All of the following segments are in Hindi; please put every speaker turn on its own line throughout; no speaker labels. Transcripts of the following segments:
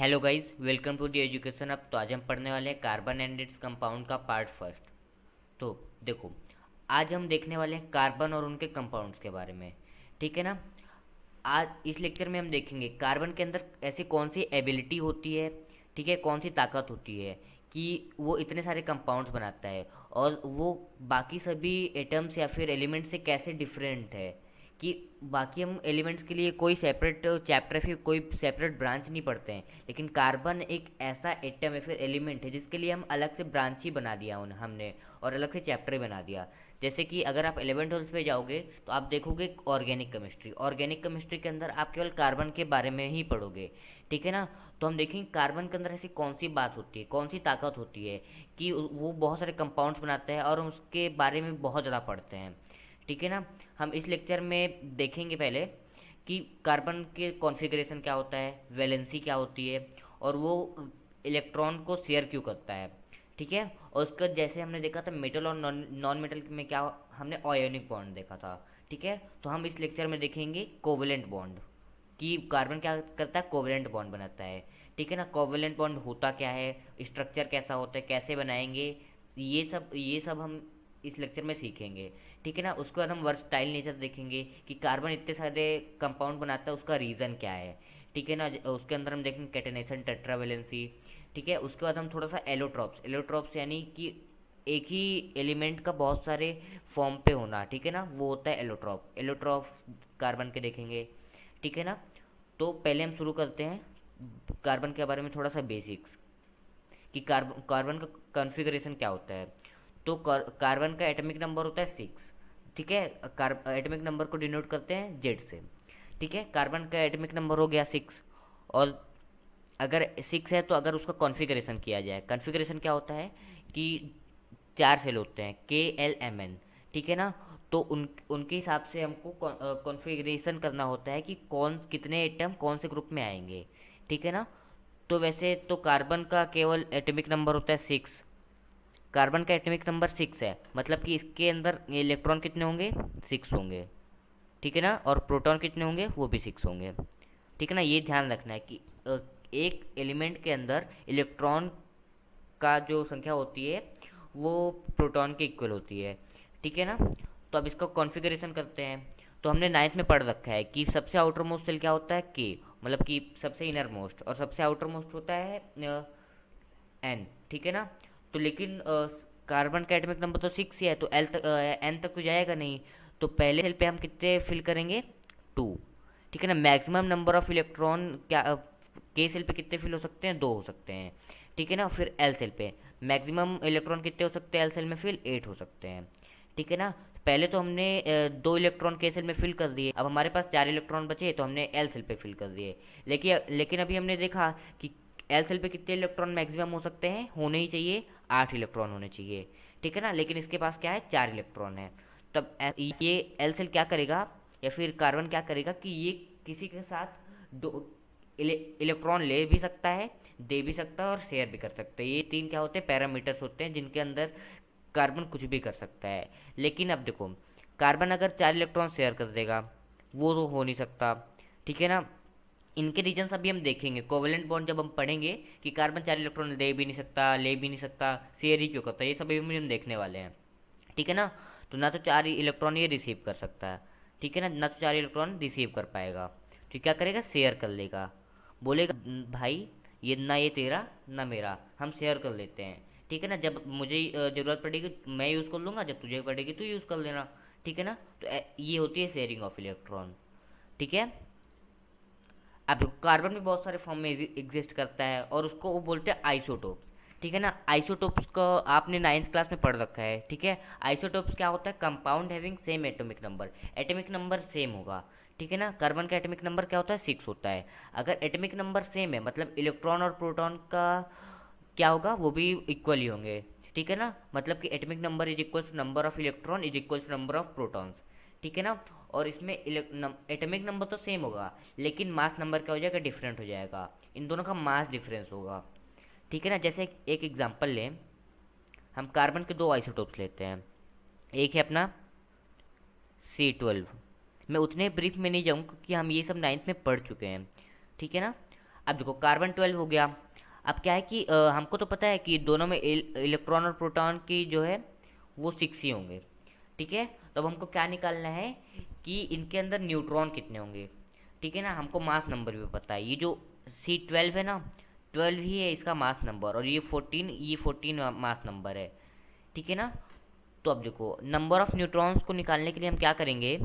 Hello guys, welcome to the education. अब तो आज हम पढ़ने वाले हैं कार्बन एंड इट्स कंपाउंड का पार्ट फर्स्ट। तो देखो, आज हम देखने वाले हैं कार्बन और उनके कंपाउंड्स के बारे में। ठीक है ना। आज इस लेक्चर में हम देखेंगे कार्बन के अंदर ऐसी कौन सी एबिलिटी होती है, ठीक है, कौन सी ताकत होती है कि वो इतने सारे कंपाउंड्स बनाता है, और वो बाकी सभी एटम्स या फिर एलिमेंट से कैसे डिफरेंट है। कि बाकी हम एलिमेंट्स के लिए कोई सेपरेट चैप्टर फिर कोई सेपरेट ब्रांच नहीं पढ़ते हैं, लेकिन कार्बन एक ऐसा एटम या फिर एलिमेंट है जिसके लिए हम अलग से ब्रांच ही बना दिया हमने, और अलग से चैप्टर ही बना दिया। जैसे कि अगर आप 11th 12th पे जाओगे तो आप देखोगे ऑर्गेनिक केमिस्ट्री। ऑर्गेनिक केमिस्ट्री के अंदर आप केवल कार्बन के बारे में ही पढ़ोगे। ठीक है ना। तो हम देखेंगे कार्बन के अंदर ऐसी कौन सी बात होती है, कौन सी ताकत होती है कि वो बहुत सारे कंपाउंड्स बनाता है, और हम उसके बारे में बहुत ज़्यादा पढ़ते हैं। ठीक है ना। हम इस लेक्चर में देखेंगे पहले कि कार्बन के कॉन्फ़िगरेशन क्या होता है, वैलेंसी क्या होती है, और वो इलेक्ट्रॉन को शेयर क्यों करता है। ठीक है। और उसका जैसे हमने देखा था मेटल और नॉन नॉन मेटल में क्या, हमने आयोनिक बॉन्ड देखा था। ठीक है। तो हम इस लेक्चर में देखेंगे कोवेलेंट बॉन्ड, कि कार्बन क्या करता है, कोवेलेंट बॉन्ड बनाता है। ठीक है ना। कोवेलेंट बॉन्ड होता क्या है, स्ट्रक्चर कैसा होता है, कैसे बनाएंगे, ये सब हम इस लेक्चर में सीखेंगे। ठीक है ना। उसके बाद हम वर्सटाइल नेचर देखेंगे कि कार्बन इतने सारे कंपाउंड बनाता है, उसका रीज़न क्या है। ठीक है ना। उसके अंदर हम देखेंगे कैटेनेशन, टेट्रावेलेंसी। ठीक है। उसके बाद हम थोड़ा सा एलोट्रॉप्स, एलोट्रॉप्स यानी कि एक ही एलिमेंट का बहुत सारे फॉर्म पे होना, ठीक है ना, वो होता है एलोट्रॉप। एलोट्रॉप कार्बन के देखेंगे। ठीक है ना। तो पहले हम शुरू करते हैं कार्बन के बारे में थोड़ा सा बेसिक्स, कि कार्बन का कॉन्फ़िगरेशन क्या होता है। तो कार्बन का एटॉमिक नंबर होता है 6। ठीक है। एटॉमिक नंबर को डिनोट करते हैं जेड से। ठीक है। कार्बन का एटॉमिक नंबर हो गया 6। और अगर 6 है तो अगर उसका कॉन्फ़िगरेशन किया जाए, कॉन्फ़िगरेशन क्या होता है कि 4 सेल होते हैं, KLMN। ठीक है ना। तो उनके हिसाब से हमको कॉन्फ़िगरेशन करना होता है कि कौन कितने एटम कौन से ग्रुप में आएंगे। ठीक है ना। तो वैसे तो कार्बन का केवल एटॉमिक नंबर होता है 6। कार्बन का एटॉमिक नंबर 6 है, मतलब कि इसके अंदर इलेक्ट्रॉन कितने होंगे, 6 होंगे। ठीक है ना। और प्रोटॉन कितने होंगे, वो भी 6 होंगे। ठीक है ना। ये ध्यान रखना है कि एक एलिमेंट के अंदर इलेक्ट्रॉन का जो संख्या होती है वो प्रोटॉन के इक्वल होती है। ठीक है ना। तो अब इसका कॉन्फ़िगरेशन करते हैं। तो हमने नाइन्थ में पढ़ रखा है कि सबसे आउटर मोस्ट सेल क्या होता है, के, मतलब कि सबसे इनर मोस्ट, और सबसे आउटर मोस्ट होता है एन। ठीक है ना। तो लेकिन कार्बन का एटॉमिक नंबर तो 6 ही है, तो एल तक एन तक तो जाएगा नहीं। तो पहले सेल पे हम कितने फिल करेंगे, 2। ठीक है ना। मैक्सिमम नंबर ऑफ इलेक्ट्रॉन क्या के सेल पे कितने फिल हो सकते हैं, 2 हो सकते हैं। ठीक है ना। फिर एल सेल पे मैक्सिमम इलेक्ट्रॉन कितने हो सकते हैं, एल सेल में फिल 8 हो सकते हैं। ठीक है ना। पहले तो हमने 2 इलेक्ट्रॉन के सेल में फिल कर दिए, अब हमारे पास 4 इलेक्ट्रॉन बचे तो हमने एल सेल पे फिल कर दिए। लेकिन अभी हमने देखा कि एल सेल पे कितने इलेक्ट्रॉन मैक्सिमम हो सकते हैं, होने ही चाहिए 8 इलेक्ट्रॉन होने चाहिए। ठीक है ना। लेकिन इसके पास क्या है, 4 इलेक्ट्रॉन है। तब ये एल सेल क्या करेगा, या फिर कार्बन क्या करेगा कि ये किसी के साथ दो इलेक्ट्रॉन ले भी सकता है, दे भी सकता है, और शेयर भी कर सकता है। ये 3 क्या होते हैं, पैरामीटर्स होते हैं जिनके अंदर कार्बन कुछ भी कर सकता है। लेकिन अब देखो, कार्बन अगर 4 इलेक्ट्रॉन शेयर कर देगा, वो तो हो नहीं सकता। ठीक है ना। इनके रीजन्स अभी हम देखेंगे कोवेलेंट बॉन्ड जब हम पढ़ेंगे, कि कार्बन 4 इलेक्ट्रॉन दे भी नहीं सकता, ले भी नहीं सकता, शेयर ही क्यों करता है, ये सब अभी हम देखने वाले हैं। ठीक है ना। तो ना तो 4 इलेक्ट्रॉन ये रिसीव कर सकता है। ठीक है ना। ना तो 4 इलेक्ट्रॉन रिसीव कर पाएगा, तो क्या करेगा, शेयर कर लेगा। बोलेगा भाई ये ना, ये तेरा ना मेरा, हम शेयर कर लेते हैं। ठीक है ना। जब मुझे ज़रूरत पड़ेगी मैं यूज़ कर लूँगा, जब तुझे पड़ेगी तू यूज़ कर लेना। ठीक है ना। तो ये होती है शेयरिंग ऑफ इलेक्ट्रॉन। ठीक है। अब कार्बन भी बहुत सारे फॉर्म में एग्जिस्ट करता है, और उसको वो बोलते हैं आइसोटोप्स। ठीक है ना। आइसोटोप्स को आपने 9th क्लास में पढ़ रखा है। ठीक है। आइसोटोप्स क्या होता है, compound having same atomic number, atomic number same होगा। ठीक है ना। कार्बन का एटॉमिक नंबर क्या होता है, 6 होता है। अगर एटॉमिक नंबर सेम है मतलब इलेक्ट्रॉन और प्रोटॉन का क्या होगा, वो भी इक्वल ही होंगे। ठीक है ना। मतलब कि atomic number is equal to number of electron is equal to number of protons. ठीक है ना। और इसमें एटॉमिक नंबर तो सेम होगा, लेकिन मास नंबर क्या हो जाएगा, डिफरेंट हो जाएगा। इन दोनों का मास डिफरेंस होगा। ठीक है ना। जैसे एक एग्जांपल लें, हम कार्बन के 2 आइसोटोप्स लेते हैं। एक है अपना C12। मैं उतने ब्रीफ में नहीं जाऊँ क्योंकि हम ये सब 9th में पढ़ चुके हैं। ठीक है ना। अब देखो कार्बन 12 हो गया। अब क्या है कि हमको तो पता है कि दोनों में इलेक्ट्रॉन और प्रोटॉन की जो है वो 6 ही होंगे। ठीक है, तो अब हमको क्या निकालना है कि इनके अंदर न्यूट्रॉन कितने होंगे। ठीक है ना, हमको मास नंबर भी पता है, ये जो C12 है ना, 12 ही है इसका मास नंबर, और ये 14 मास नंबर है। ठीक है ना। तो अब देखो नंबर ऑफ न्यूट्रॉन्स को निकालने के लिए हम क्या करेंगे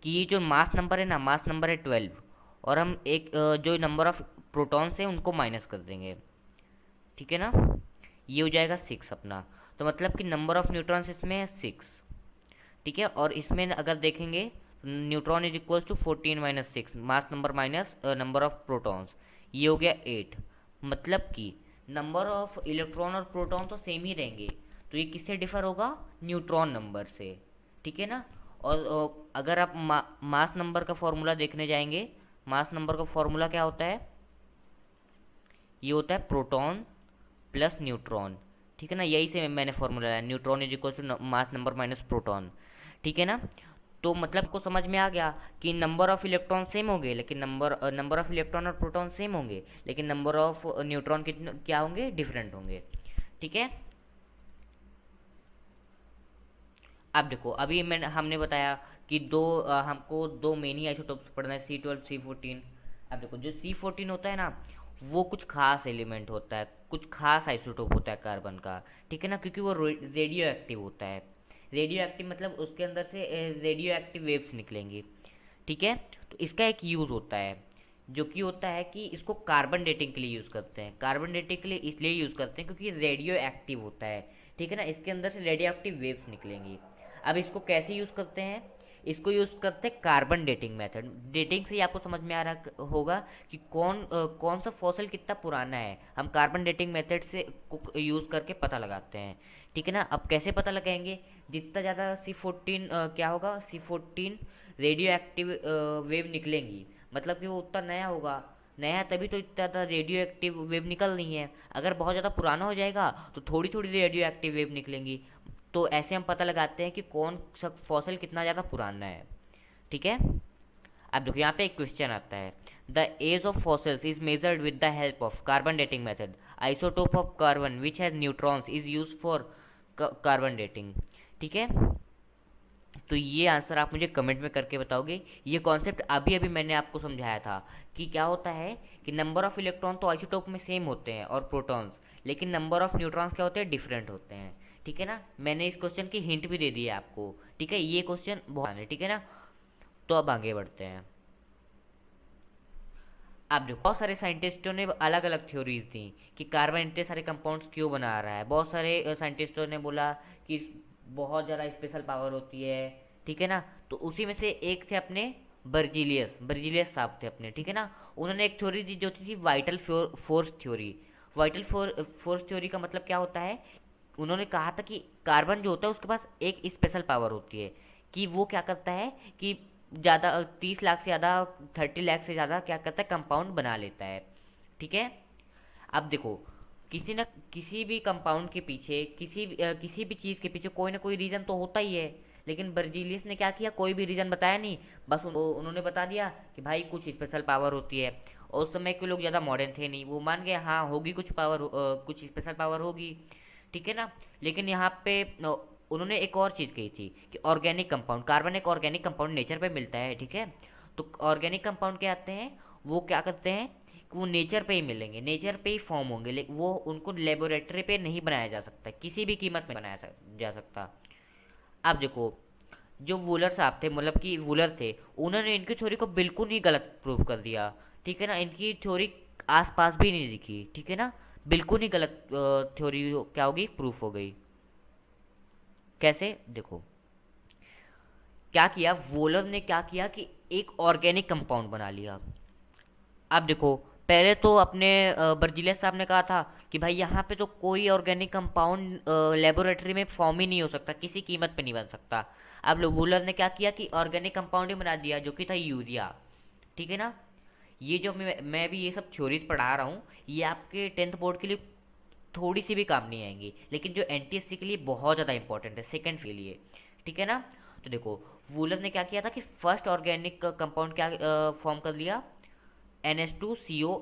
कि ये जो मास नंबर है ना, मास नंबर है 12, और हम एक जो नंबर ऑफ प्रोटॉन्स है उनको माइनस कर देंगे। ठीक है ना, ये हो जाएगा 6 अपना। तो मतलब कि नंबर ऑफ न्यूट्रॉन्स इसमें है 6। ठीक है, और इसमें अगर देखेंगे neutron is equals to 14 - 6, mass number minus number of protons, ये हो गया 8। मतलब कि नंबर ऑफ इलेक्ट्रॉन और प्रोटॉन तो सेम ही रहेंगे, तो ये किससे डिफर होगा, न्यूट्रॉन नंबर से। ठीक है ना। और अगर आप मास नंबर का फॉर्मूला देखने जाएंगे, मास नंबर का फॉर्मूला क्या होता है, ये होता है प्रोटॉन प्लस न्यूट्रॉन। ठीक है ना, यही से मैंने फॉर्मूला लाया, neutron is equal to mass number minus proton. ठीक है ना। तो मतलब को समझ में आ गया कि नंबर ऑफ इलेक्ट्रॉन सेम होंगे, लेकिन नंबर ऑफ इलेक्ट्रॉन और प्रोटॉन सेम होंगे, लेकिन नंबर ऑफ न्यूट्रॉन कितने क्या होंगे, डिफरेंट होंगे। ठीक है। अब देखो अभी हमने बताया कि हमको दो मेन ही आइसोटोप्स पढ़ना है, C12 C14। अब देखो जो C14 होता है ना, वो कुछ खास एलिमेंट होता है, कुछ खास आइसोटोप होता है कार्बन का। ठीक है ना, क्योंकि वो रेडियो एक्टिव होता है। रेडियो एक्टिव मतलब उसके अंदर से रेडियो एक्टिव वेव्स निकलेंगी। ठीक है। तो इसका एक यूज़ होता है, जो कि होता है कि इसको कार्बन डेटिंग के लिए यूज़ करते हैं। कार्बन डेटिंग के लिए इसलिए यूज़ करते हैं क्योंकि रेडियो एक्टिव होता है। ठीक है ना, इसके अंदर से रेडियो एक्टिव वेव्स निकलेंगी। अब इसको कैसे यूज़ करते हैं, इसको यूज़ करते हैं कार्बन डेटिंग मेथड। डेटिंग से ही आपको समझ में आ रहा होगा कि कौन सा फॉसिल कितना पुराना है, हम कार्बन डेटिंग मेथड से यूज़ करके पता लगाते हैं। ठीक है ना। अब कैसे पता लगाएंगे, जितना ज़्यादा C14 क्या होगा, C14 रेडियो एक्टिव वेव निकलेंगी, मतलब कि वो उतना नया होगा। नया तभी तो इतना ज़्यादा रेडियो एक्टिव वेव निकल रही है। अगर बहुत ज़्यादा पुराना हो जाएगा तो थोड़ी थोड़ी रेडियो एक्टिव वेव निकलेंगी। तो ऐसे हम पता लगाते हैं कि कौन सा फॉसिल कितना ज़्यादा पुराना है। ठीक है। अब देखो यहाँ पे एक क्वेश्चन आता है, the age of fossils is measured with the help of carbon dating method, isotope of carbon which has neutrons is use for carbon dating. ठीक है। तो ये आंसर आप मुझे कमेंट में करके बताओगे। ये कॉन्सेप्ट अभी अभी मैंने आपको समझाया था कि क्या होता है कि नंबर ऑफ इलेक्ट्रॉन तो आइसोटोप में सेम होते हैं और प्रोटॉन्स, लेकिन नंबर ऑफ न्यूट्रॉन्स क्या होते हैं, डिफरेंट होते हैं। ठीक है ना, मैंने इस क्वेश्चन की हिंट भी दे दी है आपको। ठीक है, ये क्वेश्चन बहुत आने, ठीक है ना। तो अब आगे बढ़ते हैं। अब देखो बहुत सारे साइंटिस्टों ने अलग अलग थ्योरीज दी कि कार्बन इतने सारे कंपाउंड्स क्यों बना रहा है। बहुत सारे साइंटिस्टों ने बोला कि बहुत ज़्यादा स्पेशल पावर होती है। ठीक है ना। तो उसी में से एक थे अपने बर्जीलियस बर्जीलियस साहब थे अपने। ठीक है ना, उन्होंने एक थ्योरी दी जो थी vital force theory. Vital force theory का मतलब क्या होता है, उन्होंने कहा था कि कार्बन जो होता है उसके पास एक स्पेशल पावर होती है कि वो क्या करता है कि ज़्यादा 30 लाख से ज़्यादा 30 लाख से ज़्यादा क्या करता है, कंपाउंड बना लेता है। ठीक है। अब देखो किसी न किसी भी कंपाउंड के पीछे किसी भी चीज़ के पीछे कोई ना कोई रीज़न तो होता ही है। लेकिन बर्जीलियस ने क्या किया, कोई भी रीज़न बताया नहीं, बस उन्होंने बता दिया कि भाई कुछ स्पेशल पावर होती है। और उस समय के लोग ज़्यादा मॉडर्न थे नहीं, वो मान गए हाँ होगी कुछ पावर, कुछ स्पेशल पावर होगी। ठीक है ना। लेकिन यहाँ पे उन्होंने एक और चीज़ कही थी कि ऑर्गेनिक कंपाउंड, कार्बन एक ऑर्गेनिक कंपाउंड नेचर पे मिलता है। ठीक है। तो ऑर्गेनिक कंपाउंड क्या आते हैं, वो क्या करते हैं कि वो नेचर पे ही मिलेंगे, नेचर पे ही फॉर्म होंगे, लेकिन वो उनको लेबोरेटरी पे नहीं बनाया जा सकता, किसी भी कीमत में बनाया जा सकता। अब देखो जो वूलर साहब थे, मतलब कि वूलर थे, उन्होंने इनकी थ्योरी को बिल्कुल ही गलत प्रूव कर दिया। ठीक है ना, इनकी थ्योरी आसपास भी नहीं दिखी। ठीक है ना, बिल्कुल ही गलत थ्योरी क्या होगी, प्रूफ हो गई। कैसे देखो, क्या किया वोलर ने, क्या किया कि एक ऑर्गेनिक कंपाउंड बना लिया। अब देखो पहले तो अपने बर्जिलियस साहब ने कहा था कि भाई यहाँ पे तो कोई ऑर्गेनिक कंपाउंड लेबोरेटरी में फॉर्म ही नहीं हो सकता, किसी कीमत पे नहीं बन सकता। अब वूलर ने क्या किया कि ऑर्गेनिक कंपाउंड ही बना दिया, जो कि था यूरिया। ठीक है ना। ये जो मैं भी ये सब थ्योरीज पढ़ा रहा हूँ, ये आपके 10th बोर्ड के लिए थोड़ी सी भी काम नहीं आएंगी, लेकिन जो NTSC के लिए बहुत ज़्यादा इंपॉर्टेंट है, सेकंड के लिए। ठीक है ना। तो देखो वूलर ने क्या किया था कि फर्स्ट ऑर्गेनिक कंपाउंड क्या फॉर्म कर लिया, NH2CO।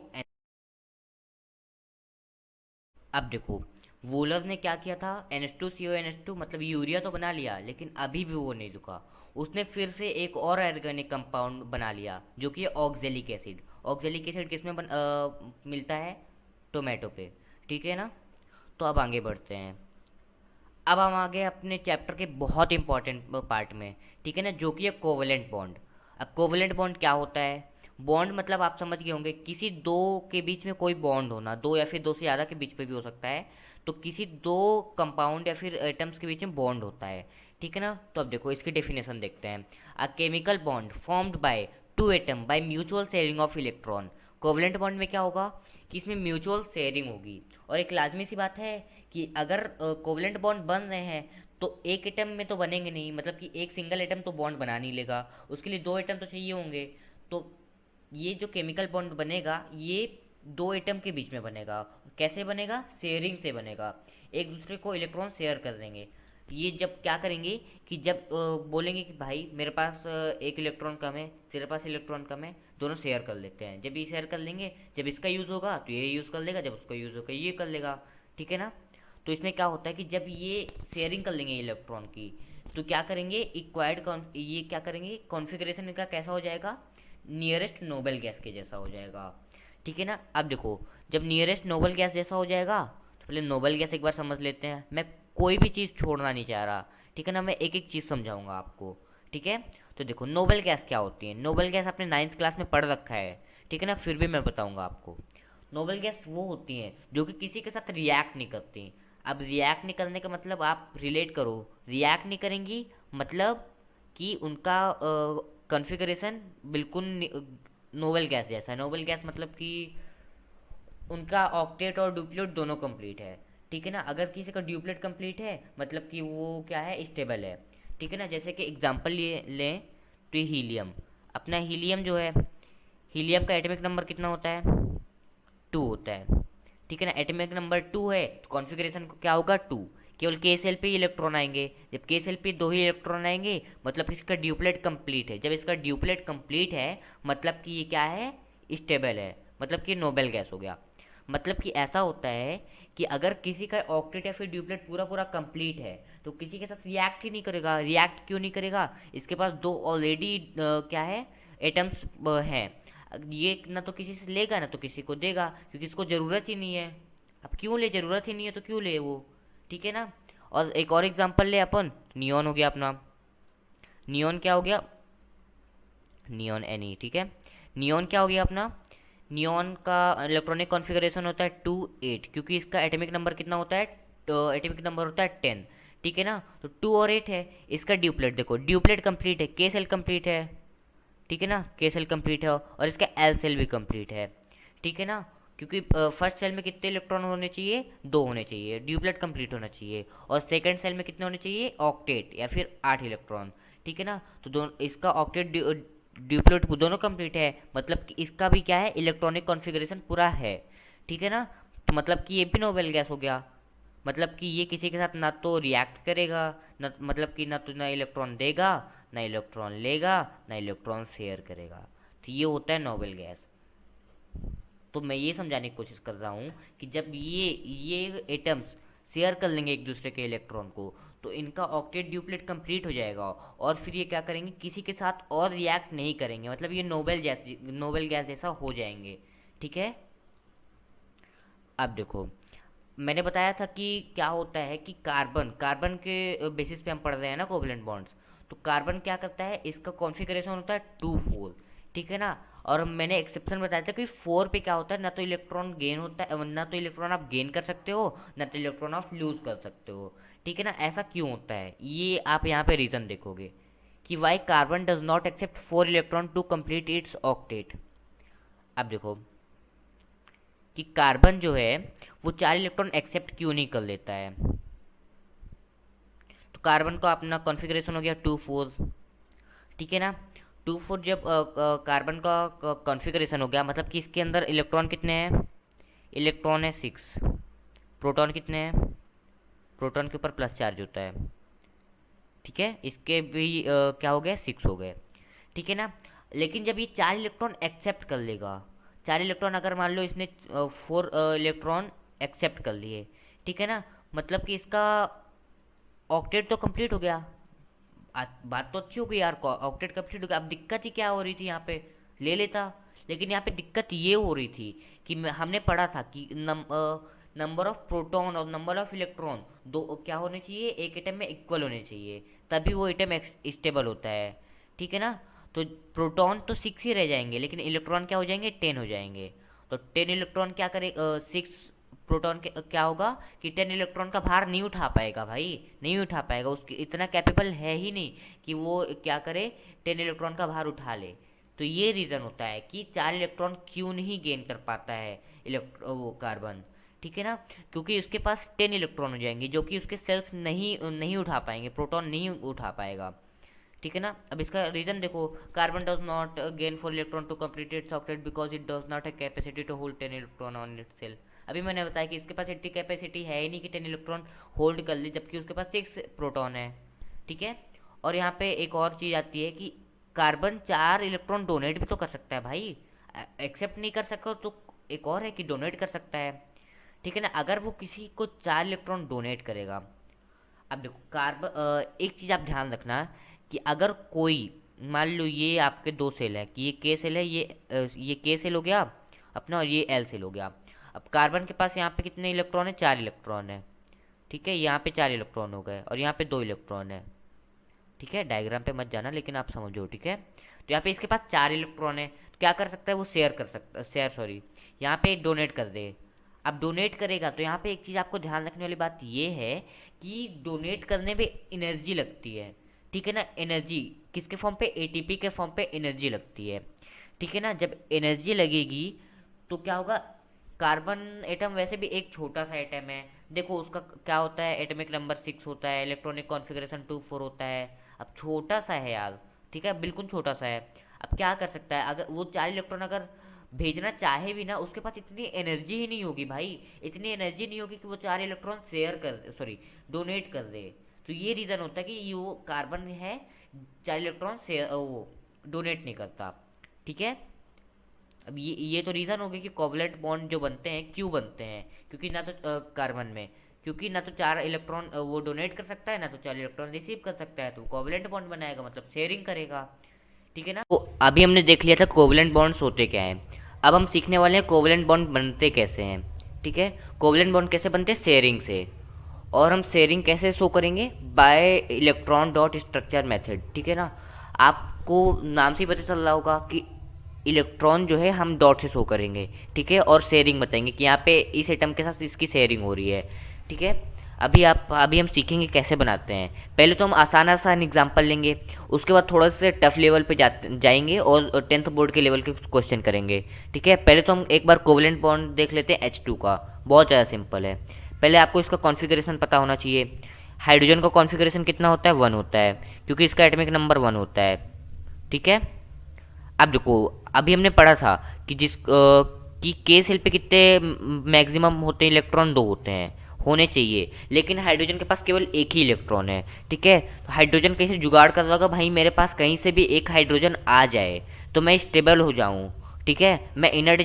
अब देखो, वोलर ने क्या किया था, NH2CO मतलब यूरिया तो बना लिया, लेकिन अभी भी वो नहीं रुका। उसने फिर से एक और ऑर्गेनिक कंपाउंड बना लिया, जो कि ऑक्जेलिक एसिड। ऑक्जेलिक एसिड किसमें मिलता है? टोमेटो पे। ठीक है ना। तो अब आगे बढ़ते हैं। अब हम आ गए अपने चैप्टर के बहुत इंपॉर्टेंट पार्ट में। ठीक है ना, जो कि है कोवलेंट बॉन्ड। अब कोवलेंट बॉन्ड क्या होता है? बॉन्ड मतलब आप समझ गए होंगे, किसी दो के बीच में कोई बॉन्ड होना, दो या फिर दो से ज़्यादा के बीच पे भी हो सकता है। तो किसी दो कंपाउंड या फिर एटम्स के बीच में बॉन्ड होता है। ठीक है ना। तो अब देखो इसकी डेफिनेशन देखते हैं। A chemical bond formed by two atom by mutual sharing of electron. Covalent bond में क्या होगा कि इसमें म्यूचुअल शेयरिंग होगी। और एक लाजमी सी बात है कि अगर कोवलेंट बॉन्ड बन रहे हैं तो एक एटम में तो बनेंगे नहीं, मतलब कि एक सिंगल एटम तो बॉन्ड बना नहीं लेगा, उसके लिए दो एटम तो चाहिए होंगे। तो ये जो केमिकल बॉन्ड बनेगा ये दो एटम के बीच में बनेगा। कैसे बनेगा? शेयरिंग से बनेगा। एक दूसरे को इलेक्ट्रॉन शेयर कर देंगे। ये जब क्या करेंगे कि जब बोलेंगे कि भाई मेरे पास एक इलेक्ट्रॉन कम है, तेरे पास इलेक्ट्रॉन कम है, दोनों शेयर कर लेते हैं। जब ये शेयर कर लेंगे, जब इसका यूज़ होगा तो ये यूज़ कर लेगा, जब उसका यूज़ होगा ये कर लेगा। ठीक है ना। तो इसमें क्या होता है कि जब ये शेयरिंग कर लेंगे इलेक्ट्रॉन की, तो क्या करेंगे, इक्वायर्ड ये क्या करेंगे, कॉन्फ़िगरेशन इनका कैसा हो जाएगा? नियरेस्ट नोबल गैस के जैसा हो जाएगा। ठीक है ना। अब देखो, जब नियरेस्ट नोबल गैस जैसा हो जाएगा तो पहले नोबल गैस एक बार समझ लेते हैं। मैं कोई भी चीज़ छोड़ना नहीं चाह रहा। ठीक है ना, मैं एक एक चीज़ समझाऊंगा आपको। ठीक है। तो देखो नोबल गैस क्या होती है। नोबल गैस आपने 9th क्लास में पढ़ रखा है। ठीक है ना, फिर भी मैं बताऊंगा आपको। नोबल गैस वो होती हैं जो कि किसी के साथ रिएक्ट नहीं करती। अब रिएक्ट नहीं करने का मतलब आप रिलेट करो। रिएक्ट नहीं करेंगी मतलब कि उनका कॉन्फ़िगरेशन बिल्कुल नोबल गैस जैसा है। नोबल गैस मतलब कि उनका ऑक्टेट और डुप्लेट दोनों कंप्लीट है। ठीक है ना। अगर किसी का ड्यूप्लेट कंप्लीट है मतलब कि वो क्या है, स्टेबल है। ठीक है ना। जैसे कि एग्जांपल लें तो हीलियम। अपना हीलियम जो है, हीलियम का एटॉमिक नंबर कितना होता है? 2 होता है। ठीक है ना। एटॉमिक नंबर 2 है तो कॉन्फ़िगरेशन को क्या होगा? 2। केवल के सेल पे ही इलेक्ट्रॉन आएंगे। जब के सेल पे दो ही इलेक्ट्रॉन आएंगे मतलब इसका ड्यूप्लेट कंप्लीट है। जब इसका ड्यूप्लेट कंप्लीट है मतलब कि ये क्या है, स्टेबल है, मतलब कि नोबल गैस हो गया। मतलब कि ऐसा होता है कि अगर किसी का ऑक्टेट या फिर ड्यूप्लेट पूरा पूरा कंप्लीट है तो किसी के साथ रिएक्ट ही नहीं करेगा। रिएक्ट क्यों नहीं करेगा? इसके पास दो ऑलरेडी क्या है, एटम्स हैं। ये ना तो किसी से लेगा ना तो किसी को देगा, क्योंकि इसको ज़रूरत ही नहीं है। अब क्यों ले, ज़रूरत ही नहीं है तो क्यों ले वो। ठीक है ना। और एक और एग्जांपल ले अपन, नियॉन हो गया अपना। नियॉन क्या हो गया? Neon any. ठीक है। नियॉन क्या हो गया अपना? नियॉन का इलेक्ट्रॉनिक कॉन्फ़िगरेशन होता है 2 8, क्योंकि इसका एटॉमिक नंबर कितना होता है? एटॉमिक नंबर होता है 10। ठीक है ना। तो 2 और 8 है। इसका ड्यूप्लेट देखो, ड्यूप्लेट कंप्लीट है, के सेल कंप्लीट है। ठीक है ना, के सेल कंप्लीट है और इसका एल सेल भी कंप्लीट है। ठीक है ना। क्योंकि फर्स्ट सेल में कितने इलेक्ट्रॉन होने चाहिए? 2 होने चाहिए, ड्यूप्लेट कंप्लीट होना चाहिए। और सेकंड सेल में कितने होने चाहिए? ऑक्टेट या फिर 8 इलेक्ट्रॉन। ठीक है ना। तो दोनों इसका ऑक्टेट ड्यूप्लेट दोनों कंप्लीट है, मतलब कि इसका भी क्या है, इलेक्ट्रॉनिक कॉन्फ़िगरेशन पूरा है। ठीक है ना। तो मतलब कि ये भी नोबेल गैस हो गया। मतलब कि ये किसी के साथ ना तो रिएक्ट करेगा, ना मतलब कि ना तो ना इलेक्ट्रॉन देगा, ना इलेक्ट्रॉन लेगा, ना इलेक्ट्रॉन शेयर करेगा। तो ये होता है नोबेल गैस। तो मैं ये समझाने की कोशिश कर रहा हूँ कि जब ये एटम्स शेयर कर लेंगे एक दूसरे के इलेक्ट्रॉन को तो इनका ऑक्टेट ड्यूप्लेट कंप्लीट हो जाएगा। और फिर ये क्या करेंगे, किसी के साथ और रिएक्ट नहीं करेंगे, मतलब ये नोबेल गैस जैसा हो जाएंगे। ठीक है। अब देखो, मैंने बताया था कि क्या होता है कि कार्बन कार्बन के बेसिस पे हम पढ़ रहे हैं ना कोवलेंट बॉन्ड्स। तो कार्बन क्या करता है, इसका कॉन्फ़िगरेशन होता है 2 4। ठीक है ना। और मैंने एक्सेप्शन बताया था कि 4 पे क्या होता है, ना तो इलेक्ट्रॉन गेन होता है, ना तो इलेक्ट्रॉन आप गेन कर सकते हो, ना तो इलेक्ट्रॉन आप लूज कर सकते हो। ठीक है ना। ऐसा क्यों होता है ये आप यहाँ पे रीज़न देखोगे कि why carbon does not accept 4 electron to complete its octet. अब देखो कि कार्बन जो है वो 4 इलेक्ट्रॉन एक्सेप्ट क्यों नहीं कर लेता है। तो कार्बन का अपना कॉन्फ़िगरेशन हो गया 2 4। ठीक है ना। 2 4 जब कार्बन का कॉन्फ़िगरेशन हो गया मतलब कि इसके अंदर इलेक्ट्रॉन कितने हैं? इलेक्ट्रॉन है 6। प्रोटॉन कितने हैं? प्रोटॉन के ऊपर प्लस चार्ज होता है। ठीक है, इसके भी क्या हो गए, 6 हो गए। ठीक है ना। लेकिन जब ये 4 इलेक्ट्रॉन एक्सेप्ट कर लेगा, 4 इलेक्ट्रॉन अगर मान लो इसने 4 इलेक्ट्रॉन एक्सेप्ट कर लिए, ठीक है ना, मतलब कि इसका ऑक्टेट तो कंप्लीट हो गया। बात तो अच्छी हो गई यार, ऑक्टेट कंप्लीट हो गया। अब दिक्कत ही क्या हो रही थी यहाँ पे, ले लेता। लेकिन यहाँ पे दिक्कत ये हो रही थी कि हमने पढ़ा था कि नंबर ऑफ प्रोटॉन और नंबर ऑफ इलेक्ट्रॉन दो क्या होने चाहिए, एक एटम में इक्वल होने चाहिए, तभी वो एटम स्टेबल होता है, ठीक है ना। तो प्रोटॉन तो 6 ही रह जाएंगे, लेकिन इलेक्ट्रॉन क्या हो जाएंगे, 10 हो जाएंगे। तो 10 इलेक्ट्रॉन क्या करे, 6 प्रोटॉन के क्या होगा कि 10 इलेक्ट्रॉन का भार नहीं उठा पाएगा भाई, नहीं उठा पाएगा, उसकी इतना कैपेबल है ही नहीं कि वो क्या करे, 10 इलेक्ट्रॉन का भार उठा ले। तो ये रीज़न होता है कि 4 इलेक्ट्रॉन क्यों नहीं गेन कर पाता है वो कार्बन, ठीक है ना, क्योंकि उसके पास 10 इलेक्ट्रॉन हो जाएंगे जो कि उसके सेल्स नहीं नहीं उठा पाएंगे, प्रोटॉन नहीं उठा पाएगा, ठीक है ना। अब इसका रीजन देखो, carbon does not gain 4 electron to complete its octet because it does not have capacity to hold 10 electron on its shell. अभी मैंने बताया कि इसके पास इतनी कैपेसिटी है ही नहीं कि 10 इलेक्ट्रॉन होल्ड कर ले, जबकि उसके पास 6 प्रोटॉन है, ठीक है। और यहाँ पे एक और चीज़ आती है कि कार्बन 4 इलेक्ट्रॉन डोनेट भी तो कर सकता है भाई, एक्सेप्ट नहीं कर सकता तो एक और है कि डोनेट कर सकता है, ठीक है ना। अगर वो किसी को 4 इलेक्ट्रॉन डोनेट करेगा, अब देखो कार्बन, एक चीज़ आप ध्यान रखना कि अगर कोई मान लो ये आपके दो सेल है, कि ये के सेल है, ये के सेल हो गया अपना, और ये एल सेल हो गया। अब कार्बन के पास यहाँ पे कितने इलेक्ट्रॉन है, 4 इलेक्ट्रॉन है, ठीक है, यहाँ पे 4 इलेक्ट्रॉन हो गए और यहाँ पे 2 इलेक्ट्रॉन है, ठीक है, डायग्राम पे मत जाना लेकिन आप समझो, ठीक है। तो यहाँ पे इसके पास 4 इलेक्ट्रॉन है, तो क्या कर सकता है वो शेयर कर सकता, शेयर सॉरी, यहाँ पे डोनेट कर दे। अब डोनेट करेगा तो यहाँ पे एक चीज़ आपको ध्यान रखने वाली बात ये है कि डोनेट करने में एनर्जी लगती है, ठीक है ना। एनर्जी किसके फॉर्म पे, एटीपी के फॉर्म पे एनर्जी लगती है, ठीक है ना। जब एनर्जी लगेगी तो क्या होगा, कार्बन एटम वैसे भी एक छोटा सा एटम है, देखो उसका क्या होता है, एटॉमिक नंबर 6 होता है, इलेक्ट्रॉनिक कॉन्फ़िगरेशन 2 4 होता है। अब छोटा सा है यार, ठीक है, बिल्कुल छोटा सा है। अब क्या कर सकता है, अगर वो 4 इलेक्ट्रॉन अगर भेजना चाहे भी ना, उसके पास इतनी एनर्जी ही नहीं होगी भाई, इतनी एनर्जी नहीं होगी कि वो 4 इलेक्ट्रॉन शेयर कर, सॉरी, डोनेट कर दे। तो ये रीज़न होता है कि ये वो कार्बन है 4 इलेक्ट्रॉन शेयर वो डोनेट नहीं करता, ठीक है। अब ये तो रीज़न हो गया कि कोवलेंट बॉन्ड जो बनते हैं क्यों बनते हैं, क्योंकि ना तो कार्बन में, क्योंकि ना तो 4 इलेक्ट्रॉन वो डोनेट कर सकता है, ना तो 4 इलेक्ट्रॉन रिसीव कर सकता है, तो कोवलेंट बॉन्ड बनाएगा, मतलब शेयरिंग करेगा, ठीक है ना। तो अभी हमने देख लिया था कोवलेंट बॉन्ड्स होते क्या हैं, अब हम सीखने वाले हैं कोवलेंट बॉन्ड बनते कैसे हैं, ठीक है। कोवलेंट बॉन्ड कैसे बनते हैं, शेयरिंग से। और हम शेयरिंग कैसे शो करेंगे, bye electron dot structure method, ठीक है ना। आपको नाम से ही पता चल रहा होगा कि इलेक्ट्रॉन जो है हम डॉट से शो करेंगे, ठीक है, और शेयरिंग बताएंगे कि यहाँ पे इस एटम के साथ इसकी शेयरिंग हो रही है, ठीक है। अभी हम सीखेंगे कैसे बनाते हैं। पहले तो हम आसान आसान एग्जांपल लेंगे, उसके बाद थोड़ा से टफ लेवल पे जाएंगे और 10th बोर्ड के लेवल के क्वेश्चन करेंगे, ठीक है। पहले तो हम एक बार कोवलेंट बॉन्ड देख लेते हैं H2 का, बहुत ज़्यादा सिंपल है। पहले आपको इसका कॉन्फ़िगरेशन पता होना चाहिए। हाइड्रोजन का कॉन्फ़िगरेशन कितना होता है, 1 होता है, क्योंकि इसका एटॉमिक नंबर 1 होता है, ठीक है। अब देखो, अभी हमने पढ़ा था कि कि के सेल पे कितने मैक्सिमम होते हैं इलेक्ट्रॉन, 2 होते हैं, होने चाहिए, लेकिन हाइड्रोजन के पास केवल एक ही इलेक्ट्रॉन है, ठीक है। तो हाइड्रोजन कैसे जुगाड़ कर रहा होगा, भाई मेरे पास कहीं से भी एक हाइड्रोजन आ जाए तो मैं स्टेबल हो जाऊँ, ठीक है। मैं इनर्ट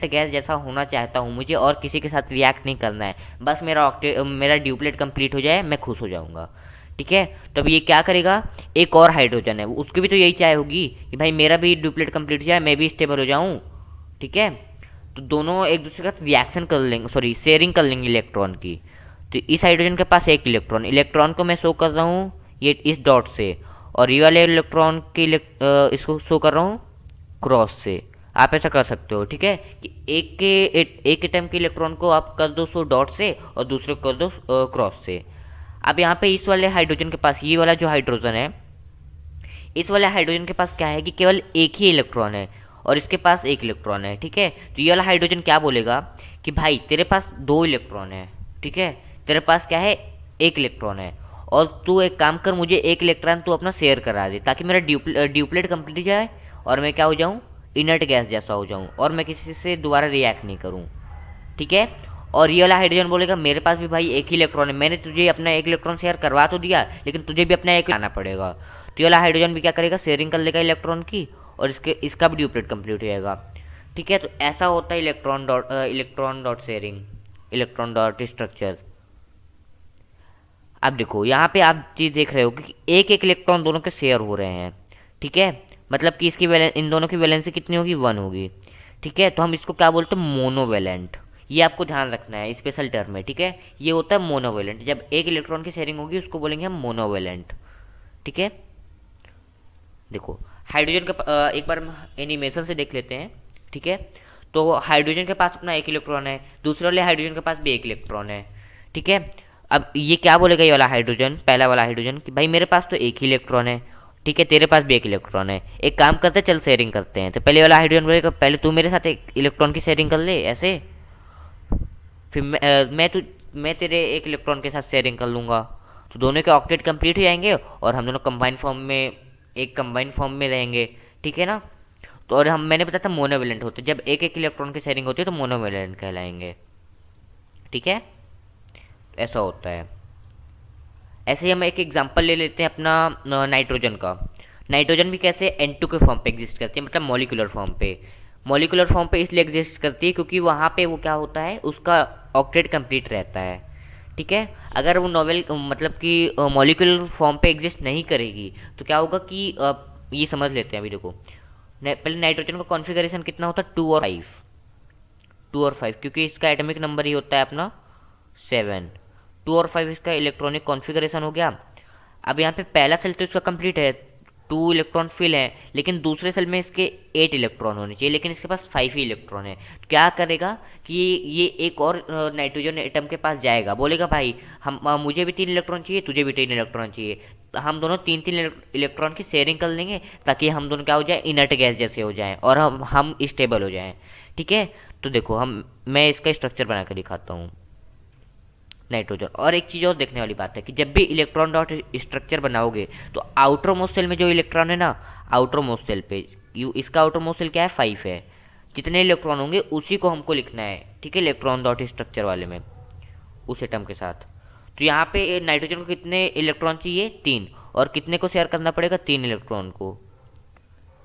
गैस जैसा होना चाहता हूँ, मुझे और किसी के साथ रिएक्ट नहीं करना है, बस मेरा ड्यूप्लेट कंप्लीट हो जाए, मैं खुश हो जाऊँगा, ठीक है। तो अब ये क्या करेगा, एक और हाइड्रोजन है, उसकी भी तो यही चाह होगी कि भाई मेरा भी ड्यूप्लेट कंप्लीट हो जाए, मैं भी स्टेबल हो जाऊँ, ठीक है। तो दोनों एक दूसरे के साथ रिएक्शन कर लेंगे, सॉरी शेयरिंग कर लेंगे इलेक्ट्रॉन की। तो इस हाइड्रोजन के पास एक इलेक्ट्रॉन, इलेक्ट्रॉन को मैं शो कर रहा हूँ ये इस डॉट से, और ये वाले इलेक्ट्रॉन की इसको शो कर रहा हूँ क्रॉस से। आप ऐसा कर सकते हो, ठीक है, कि एक एटम के इलेक्ट्रॉन को आप कर दो शो डॉट से और दूसरे को कर दो क्रॉस से। अब यहाँ पे इस वाले हाइड्रोजन के पास, ये वाला जो हाइड्रोजन है, इस वाले हाइड्रोजन के पास क्या है कि केवल एक ही इलेक्ट्रॉन है और इसके पास एक इलेक्ट्रॉन है, ठीक है। तो ये वाला हाइड्रोजन क्या बोलेगा कि भाई तेरे पास 2 इलेक्ट्रॉन है, ठीक है, तेरे पास क्या है, एक इलेक्ट्रॉन है, और तू एक काम कर, मुझे एक इलेक्ट्रॉन तू अपना शेयर करा दे, ताकि मेरा ड्यूप्लेट कंप्लीट हो जाए और मैं क्या हो जाऊँ, इनर्ट गैस जैसा हो जाऊँ, और मैं किसी से दोबारा रिएक्ट नहीं करूँ, ठीक है। और ये वाला हाइड्रोजन बोलेगा मेरे पास भी भाई एक ही इलेक्ट्रॉन है, मैंने तुझे अपना एक इलेक्ट्रॉन शेयर करवा तो दिया, लेकिन तुझे भी अपना एक लाना पड़ेगा। तो ये वाला हाइड्रोजन भी क्या करेगा, शेयरिंग कर लेगा इलेक्ट्रॉन की, और इसका भी ड्यूप्लेट कंप्लीट हो जाएगा। ठीक है, तो ऐसा होता है electron dot sharing, electron dot structure. अब देखो यहाँ पे आप चीज़ देख रहे हो कि एक एक इलेक्ट्रॉन दोनों के शेयर हो रहे हैं। ठीक है, मतलब कि इसकी वैलेंस, इन दोनों की वैलेंसी कितनी होगी, 1 होगी। ठीक है, तो हम इसको क्या बोलते हैं, मोनोवेलेंट। ये आपको ध्यान रखना है, स्पेशल टर्म है। ठीक है, ये होता है मोनोवेलेंट, जब एक इलेक्ट्रॉन की शेयरिंग होगी उसको बोलेंगे हम मोनोवेलेंट। ठीक है, देखो हाइड्रोजन का एक बार एनिमेशन से देख लेते हैं। ठीक है, तो हाइड्रोजन के पास अपना एक इलेक्ट्रॉन है, दूसरे वाले हाइड्रोजन के पास भी एक इलेक्ट्रॉन है। ठीक है, अब ये क्या बोलेगा ये वाला हाइड्रोजन, पहला वाला हाइड्रोजन, कि भाई मेरे पास तो एक ही इलेक्ट्रॉन है। ठीक है, तेरे पास भी एक इलेक्ट्रॉन है, एक काम करते हैं, चल शेयरिंग करते हैं। तो पहले वाला हाइड्रोजन बोलेगा पहले तू मेरे साथ एक इलेक्ट्रॉन की शेयरिंग कर ले ऐसे, फिर मैं तेरे एक इलेक्ट्रॉन के साथ शेयरिंग कर लूँगा। तो दोनों के ऑक्टेट कंप्लीट हो जाएंगे और हम दोनों कंबाइन फॉर्म में, एक कंबाइन फॉर्म में रहेंगे। ठीक है ना, तो और हम, मैंने बताया था मोनोवेलेंट होते, जब एक एक इलेक्ट्रॉन की शेयरिंग होती है तो मोनोवेलेंट कहलाएंगे। ठीक है, ऐसा होता है। ऐसे ही हम एक एग्जांपल ले लेते हैं अपना नाइट्रोजन का। नाइट्रोजन भी कैसे N2 के फॉर्म पे एग्जिस्ट करती है, मतलब मॉलिकुलर फॉर्म पे। मॉलिकुलर फॉर्म पे इसलिए एग्जिस्ट करती है क्योंकि वहाँ पे वो क्या होता है, उसका ऑक्टेट कंप्लीट रहता है। ठीक है, अगर वो नॉवेल मतलब कि मॉलिकुलर फॉर्म पे एग्जिस्ट नहीं करेगी तो क्या होगा कि ये समझ लेते हैं अभी। देखो पहले नाइट्रोजन का कॉन्फ़िगरेशन कितना होता है, 2 और 5, 2 और 5, क्योंकि इसका एटॉमिक नंबर ही होता है अपना 7। 2 और 5 इसका इलेक्ट्रॉनिक कॉन्फ़िगरेशन हो गया। अब यहाँ पे पहला सेल तो इसका कंप्लीट है, 2 इलेक्ट्रॉन फिल है, लेकिन दूसरे सेल में इसके 8 इलेक्ट्रॉन होने चाहिए, लेकिन इसके पास 5 ही इलेक्ट्रॉन है। तो क्या करेगा कि ये एक और नाइट्रोजन एटम के पास जाएगा, बोलेगा भाई हम मुझे भी 3 इलेक्ट्रॉन चाहिए, तुझे भी 3 इलेक्ट्रॉन चाहिए, तो हम दोनों 3 3 इलेक्ट्रॉन की शेयरिंग कर लेंगे, ताकि हम दोनों क्या हो जाए, इनर्ट गैस जैसे हो जाएं और हम स्टेबल हो जाएं। ठीक है, तो देखो मैं इसका स्ट्रक्चर बना कर दिखाता हूँ नाइट्रोजन। और एक चीज़ और देखने वाली बात है कि जब भी इलेक्ट्रॉन डॉट स्ट्रक्चर बनाओगे तो आउटर मोस्ट सेल में जो इलेक्ट्रॉन है ना, आउटर मोस्ट सेल पे इसका आउटर मोस्ट सेल क्या है, 5 है। जितने इलेक्ट्रॉन होंगे उसी को हमको लिखना है। ठीक है, इलेक्ट्रॉन डॉट स्ट्रक्चर वाले में उस एटम के साथ। तो यहाँ पे नाइट्रोजन को कितने इलेक्ट्रॉन चाहिए, 3, और कितने को शेयर करना पड़ेगा, 3 इलेक्ट्रॉन को।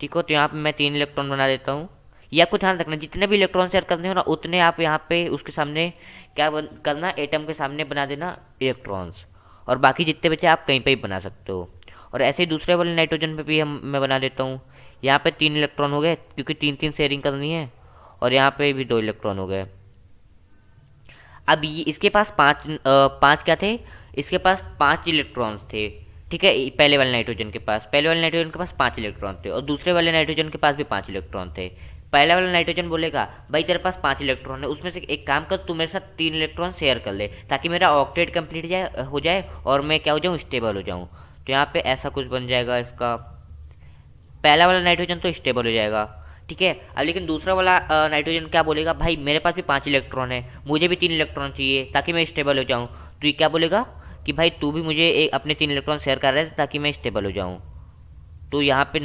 ठीक हो, तो यहाँ पे मैं 3 इलेक्ट्रॉन बना देता हूँ। ये आपको ध्यान रखना, जितने भी इलेक्ट्रॉन शेयर करने हो ना उतने आप यहाँ पे उसके सामने क्या करना, एटम के सामने बना देना इलेक्ट्रॉन्स, और बाकी जितने बचे आप कहीं पे भी बना सकते हो। और ऐसे ही दूसरे वाले नाइट्रोजन पे भी मैं बना देता हूँ। यहाँ पे 3 इलेक्ट्रॉन हो गए क्योंकि 3 3 शेयरिंग करनी है, और यहाँ पे भी 2 इलेक्ट्रॉन हो गए। अब ये इसके पास 5 क्या थे, इसके पास 5 इलेक्ट्रॉन्स थे। ठीक है, पहले वाले नाइट्रोजन के पास, पहले वाले नाइट्रोजन के पास 5 इलेक्ट्रॉन थे, और दूसरे वाले नाइट्रोजन के पास भी 5 इलेक्ट्रॉन थे। पहला वाला नाइट्रोजन बोलेगा भाई तेरे पास 5 इलेक्ट्रॉन है, उसमें से एक काम कर, तू मेरे साथ 3 इलेक्ट्रॉन शेयर कर ले, ताकि मेरा ऑक्टेट कंप्लीट हो जाए और मैं क्या हो जाऊँ, स्टेबल हो जाऊँ। तो यहाँ पे ऐसा कुछ बन जाएगा इसका, पहला वाला नाइट्रोजन तो स्टेबल हो जाएगा। ठीक है, अब लेकिन दूसरा वाला नाइट्रोजन क्या बोलेगा, भाई मेरे पास भी 5 इलेक्ट्रॉन है, मुझे भी 3 इलेक्ट्रॉन चाहिए ताकि मैं स्टेबल हो जाऊँ। तो ये क्या बोलेगा कि भाई तू भी मुझे अपने 3 इलेक्ट्रॉन शेयर कर रहे थे ताकि मैं स्टेबल हो जाऊँ। तो यहाँ पे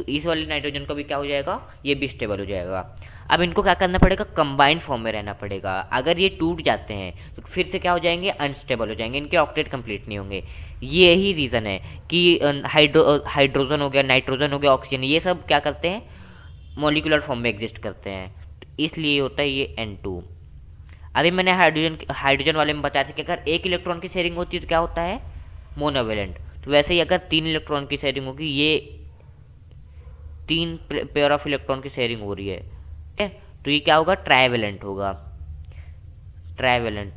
इस वाले नाइट्रोजन का भी क्या हो जाएगा, ये भी स्टेबल हो जाएगा। अब इनको क्या करना पड़ेगा, कंबाइंड फॉर्म में रहना पड़ेगा। अगर ये टूट जाते हैं तो फिर से क्या हो जाएंगे, अनस्टेबल हो जाएंगे, इनके ऑक्टेट कंप्लीट नहीं होंगे। ये ही रीज़न है कि हाइड्रोजन हो गया, नाइट्रोजन हो गया, ऑक्सीजन, ये सब क्या करते हैं, मॉलिकुलर फॉर्म में एग्जिस्ट करते हैं। तो इसलिए होता है ये N2। अभी मैंने हाइड्रोजन वाले में बताया था कि अगर एक इलेक्ट्रॉन की शेयरिंग होती है तो क्या होता है, मोनोवेलेंट। तो वैसे ही अगर 3 इलेक्ट्रॉन की शेयरिंग होगी, ये 3 पेयर ऑफ इलेक्ट्रॉन की शेयरिंग हो रही है, ठीक है, तो ये क्या होगा, ट्राइवेलेंट होगा, ट्राइवेलेंट।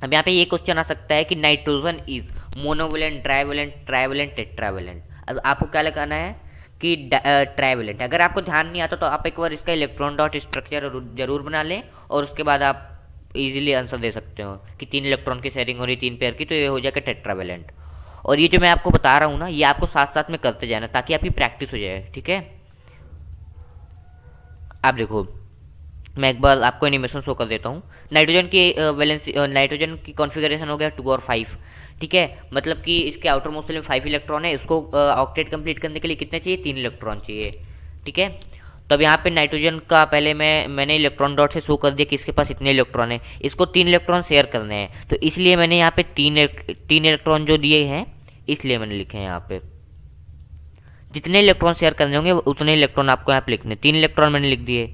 अब यहाँ पे ये क्वेश्चन आ सकता है कि nitrogen is monovalent, trivalent, trivalent, tetravalent. अब आपको क्या लगाना है कि ट्राइवेलेंट। अगर आपको ध्यान नहीं आता तो आप एक बार इसका इलेक्ट्रॉन डॉट स्ट्रक्चर जरूर बना लें, और उसके बाद आप इजीली आंसर दे सकते हो कि 3 इलेक्ट्रॉन की शेयरिंग हो रही 3 पेयर की, तो ये हो जाएगा टेट्रावेलेंट। और ये जो मैं आपको बता रहा हूँ ना, ये आपको साथ साथ में करते जाना ताकि आपकी प्रैक्टिस हो जाए। ठीक है, आप देखो मैं एक बार आपको एनिमेशन शो कर देता हूँ। नाइट्रोजन की वैलेंसी, नाइट्रोजन की कॉन्फ़िगरेशन हो गया 2 और 5। ठीक है, मतलब कि इसके आउटर मोस्ट में 5 इलेक्ट्रॉन है, इसको ऑक्टेट कंप्लीट करने के लिए कितने चाहिए, 3 इलेक्ट्रॉन चाहिए। ठीक है, तो अब यहाँ पे नाइट्रोजन का पहले मैंने इलेक्ट्रॉन डॉट से शो कर दिया कि इसके पास इतने इलेक्ट्रॉन है, इसको 3 इलेक्ट्रॉन शेयर करने हैं, तो इसलिए मैंने यहाँ पे तीन इलेक्ट्रॉन जो दिए हैं, इसलिए मैंने लिखे हैं यहाँ पे। जितने इलेक्ट्रॉन शेयर करने होंगे उतने इलेक्ट्रॉन आपको यहाँ पे लिखने, 3 इलेक्ट्रॉन मैंने लिख दिए,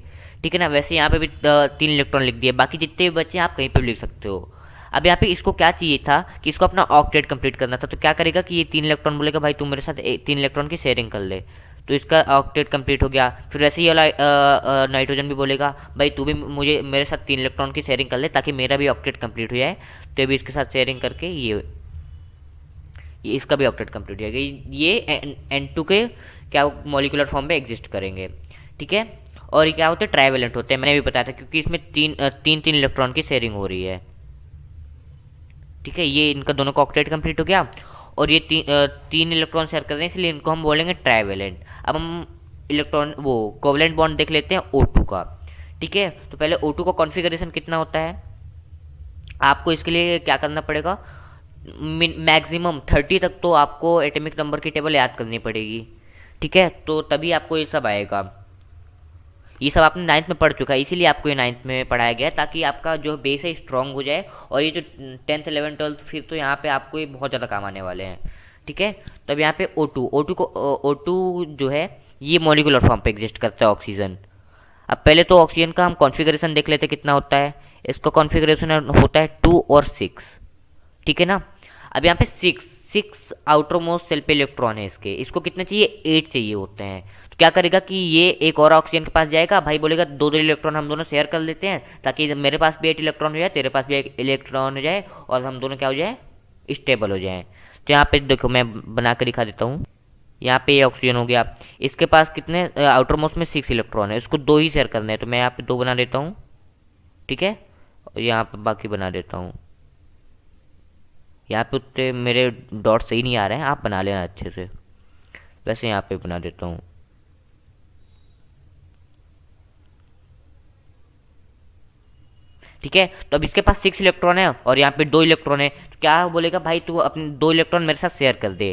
ठीक है ना। वैसे यहाँ पे भी 3 इलेक्ट्रॉन लिख दिए, बाकी जितने भी बच्चे आप कहीं पे भी लिख सकते हो। अब यहाँ पे इसको क्या चाहिए था कि इसको अपना ऑक्टेट कंप्लीट करना था, तो क्या करेगा कि ये 3 इलेक्ट्रॉन बोलेगा भाई तू मेरे साथ 3 इलेक्ट्रॉन की शेयरिंग कर ले, तो इसका ऑक्टेट कंप्लीट हो गया। फिर वैसे ही वाला नाइट्रोजन भी बोलेगा भाई तू भी मुझे मेरे साथ 3 इलेक्ट्रॉन की शेयरिंग कर ले ताकि मेरा भी ऑक्टेट कंप्लीट हो जाए, तो भी इसके साथ शेयरिंग करके ये इसका भी ऑक्टेट कंप्लीट हो जाएगा। ये N2 के क्या मॉलिकुलर फॉर्म पे एग्जिस्ट करेंगे, ठीक है। और ये क्या होते हैं, ट्राइवेलेंट होते हैं, मैंने भी बताया था क्योंकि इसमें तीन इलेक्ट्रॉन की शेयरिंग हो रही है, ठीक है। ये इनका दोनों का ऑक्टेट कंप्लीट हो गया, और ये तीन इलेक्ट्रॉन शेयर कर रहे हैं इसलिए इनको हम बोलेंगे ट्राइवेलेंट। अब हम इलेक्ट्रॉन वो कोवलेंट बॉन्ड देख लेते हैं O2 का, ठीक है। तो पहले O2 का कॉन्फ़िगरेशन कितना होता है, आपको इसके लिए क्या करना पड़ेगा, मैक्सिमम 30 तक तो आपको एटॉमिक नंबर की टेबल याद करनी पड़ेगी, ठीक है। तो तभी आपको ये सब आएगा। ये सब आपने 9th में पढ़ चुका है, इसीलिए आपको ये 9th में पढ़ाया गया है ताकि आपका जो बेस है स्ट्रांग हो जाए। और ये जो 10th 11th 12th फिर तो यहाँ पे आपको ये बहुत ज़्यादा काम आने वाले हैं, ठीक है। तो अब यहाँ पे O2 जो है ये मॉलिक्यूलर फॉर्म पे एग्जिस्ट करता है ऑक्सीजन। अब पहले तो ऑक्सीजन का हम कॉन्फ़िगरेशन देख लेते हैं कितना होता है। इसका कॉन्फ़िगरेशन होता है 2 और 6, ठीक है ना। अब यहाँ पे 6 आउटर मोस्ट सेल पे इलेक्ट्रॉन है इसके, इसको कितने चाहिए, 8 चाहिए होते हैं। तो क्या करेगा कि ये एक और ऑक्सीजन के पास जाएगा, भाई बोलेगा दो दो इलेक्ट्रॉन हम दोनों शेयर कर लेते हैं ताकि मेरे पास भी 8 इलेक्ट्रॉन हो जाए, तेरे पास भी एक इलेक्ट्रॉन हो जाए, और हम दोनों क्या हो जाए, स्टेबल हो जाए। तो यहाँ पे देखो मैं बना कर दिखा देता हूँ। यहाँ पे ये ऑक्सीजन हो गया, इसके पास कितने आउटर मोस्ट में 6 इलेक्ट्रॉन है, इसको 2 ही शेयर करने हैं, तो मैं यहाँ पे 2 बना देता हूँ, ठीक है। और यहाँ पे बाकी बना देता हूँ। यहाँ पे उतने मेरे डॉट सही नहीं आ रहे हैं, आप बना लेना अच्छे से। वैसे यहाँ पे बना देता हूँ, ठीक है। तो अब इसके पास 6 इलेक्ट्रॉन है और यहाँ पे 2 इलेक्ट्रॉन है, तो क्या बोलेगा भाई तू अपने 2 इलेक्ट्रॉन मेरे साथ शेयर कर दे।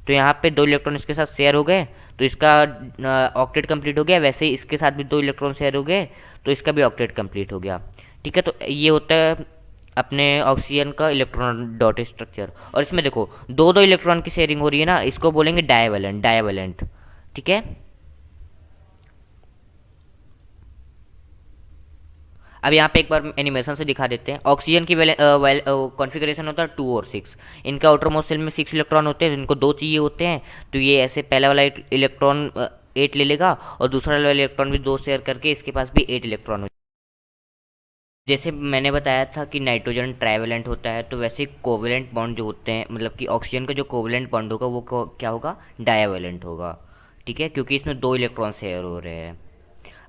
तो यहाँ पे 2 इलेक्ट्रॉन इसके साथ शेयर हो गए, तो इसका ऑक्टेट कंप्लीट हो गया। वैसे ही इसके साथ भी 2 इलेक्ट्रॉन शेयर हो गए, तो इसका भी ऑक्टेट कंप्लीट हो गया, ठीक है। तो ये होता है अपने ऑक्सीजन का इलेक्ट्रॉन डॉट स्ट्रक्चर। और इसमें देखो दो दो इलेक्ट्रॉन की शेयरिंग हो रही है ना, इसको बोलेंगे डायवेलेंट, ठीक है। अब यहाँ पे एक बार एनिमेशन से दिखा देते हैं। ऑक्सीजन की कॉन्फ़िगरेशन होता है 2 और 6, इनका आउटर मोस्ट सेल में 6 इलेक्ट्रॉन होते हैं, इनको 2 चाहिए होते हैं। तो ये ऐसे पहला वाला इलेक्ट्रॉन 8 ले लेगा, और दूसरा वाला इलेक्ट्रॉन भी 2 शेयर करके इसके पास भी 8 इलेक्ट्रॉन हो। जैसे मैंने बताया था कि नाइट्रोजन ट्राइवेलेंट होता है, तो वैसे कोवेलेंट बॉन्ड जो होते हैं, मतलब कि ऑक्सीजन का जो कोवेलेंट बॉन्ड होगा वो क्या होगा, डायवेलेंट होगा, ठीक है, क्योंकि इसमें 2 इलेक्ट्रॉन शेयर हो रहे हैं।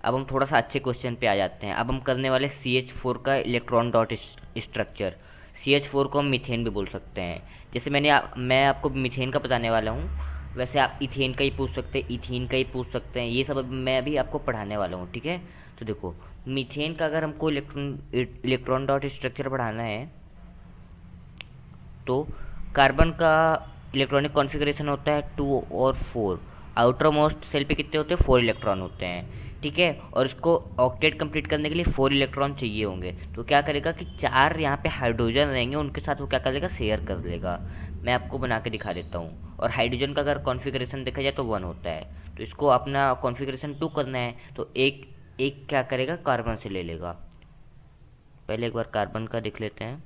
अब हम थोड़ा सा अच्छे क्वेश्चन पे आ जाते हैं। अब हम करने वाले CH4 का इलेक्ट्रॉन डॉट स्ट्रक्चर। CH4 को हम मीथेन भी बोल सकते हैं। जैसे मैं आपको मीथेन का बताने वाला हूँ, वैसे आप इथेन का ही पूछ सकते हैं, इथीन का ही पूछ सकते हैं, ये सब मैं अभी आपको पढ़ाने वाला हूँ, ठीक है। तो देखो मीथेन का अगर हमको इलेक्ट्रॉन डॉट स्ट्रक्चर पढ़ाना है, तो कार्बन का इलेक्ट्रॉनिक कॉन्फ़िगरेशन होता है 2 और 4। आउटर मोस्ट सेल पे कितने होते हैं, 4 इलेक्ट्रॉन होते हैं, ठीक है। और इसको ऑक्टेट कंप्लीट करने के लिए 4 इलेक्ट्रॉन चाहिए होंगे। तो क्या करेगा कि 4 यहाँ पे हाइड्रोजन रहेंगे, उनके साथ वो क्या कर लेगा, शेयर कर लेगा। मैं आपको बना के दिखा देता हूँ। और हाइड्रोजन का अगर कॉन्फ़िगरेशन देखा जाए तो 1 होता है, तो इसको अपना कॉन्फ़िगरेशन 2 करना है, तो एक एक क्या करेगा, कार्बन से ले लेगा। पहले एक बार कार्बन का देख लेते हैं।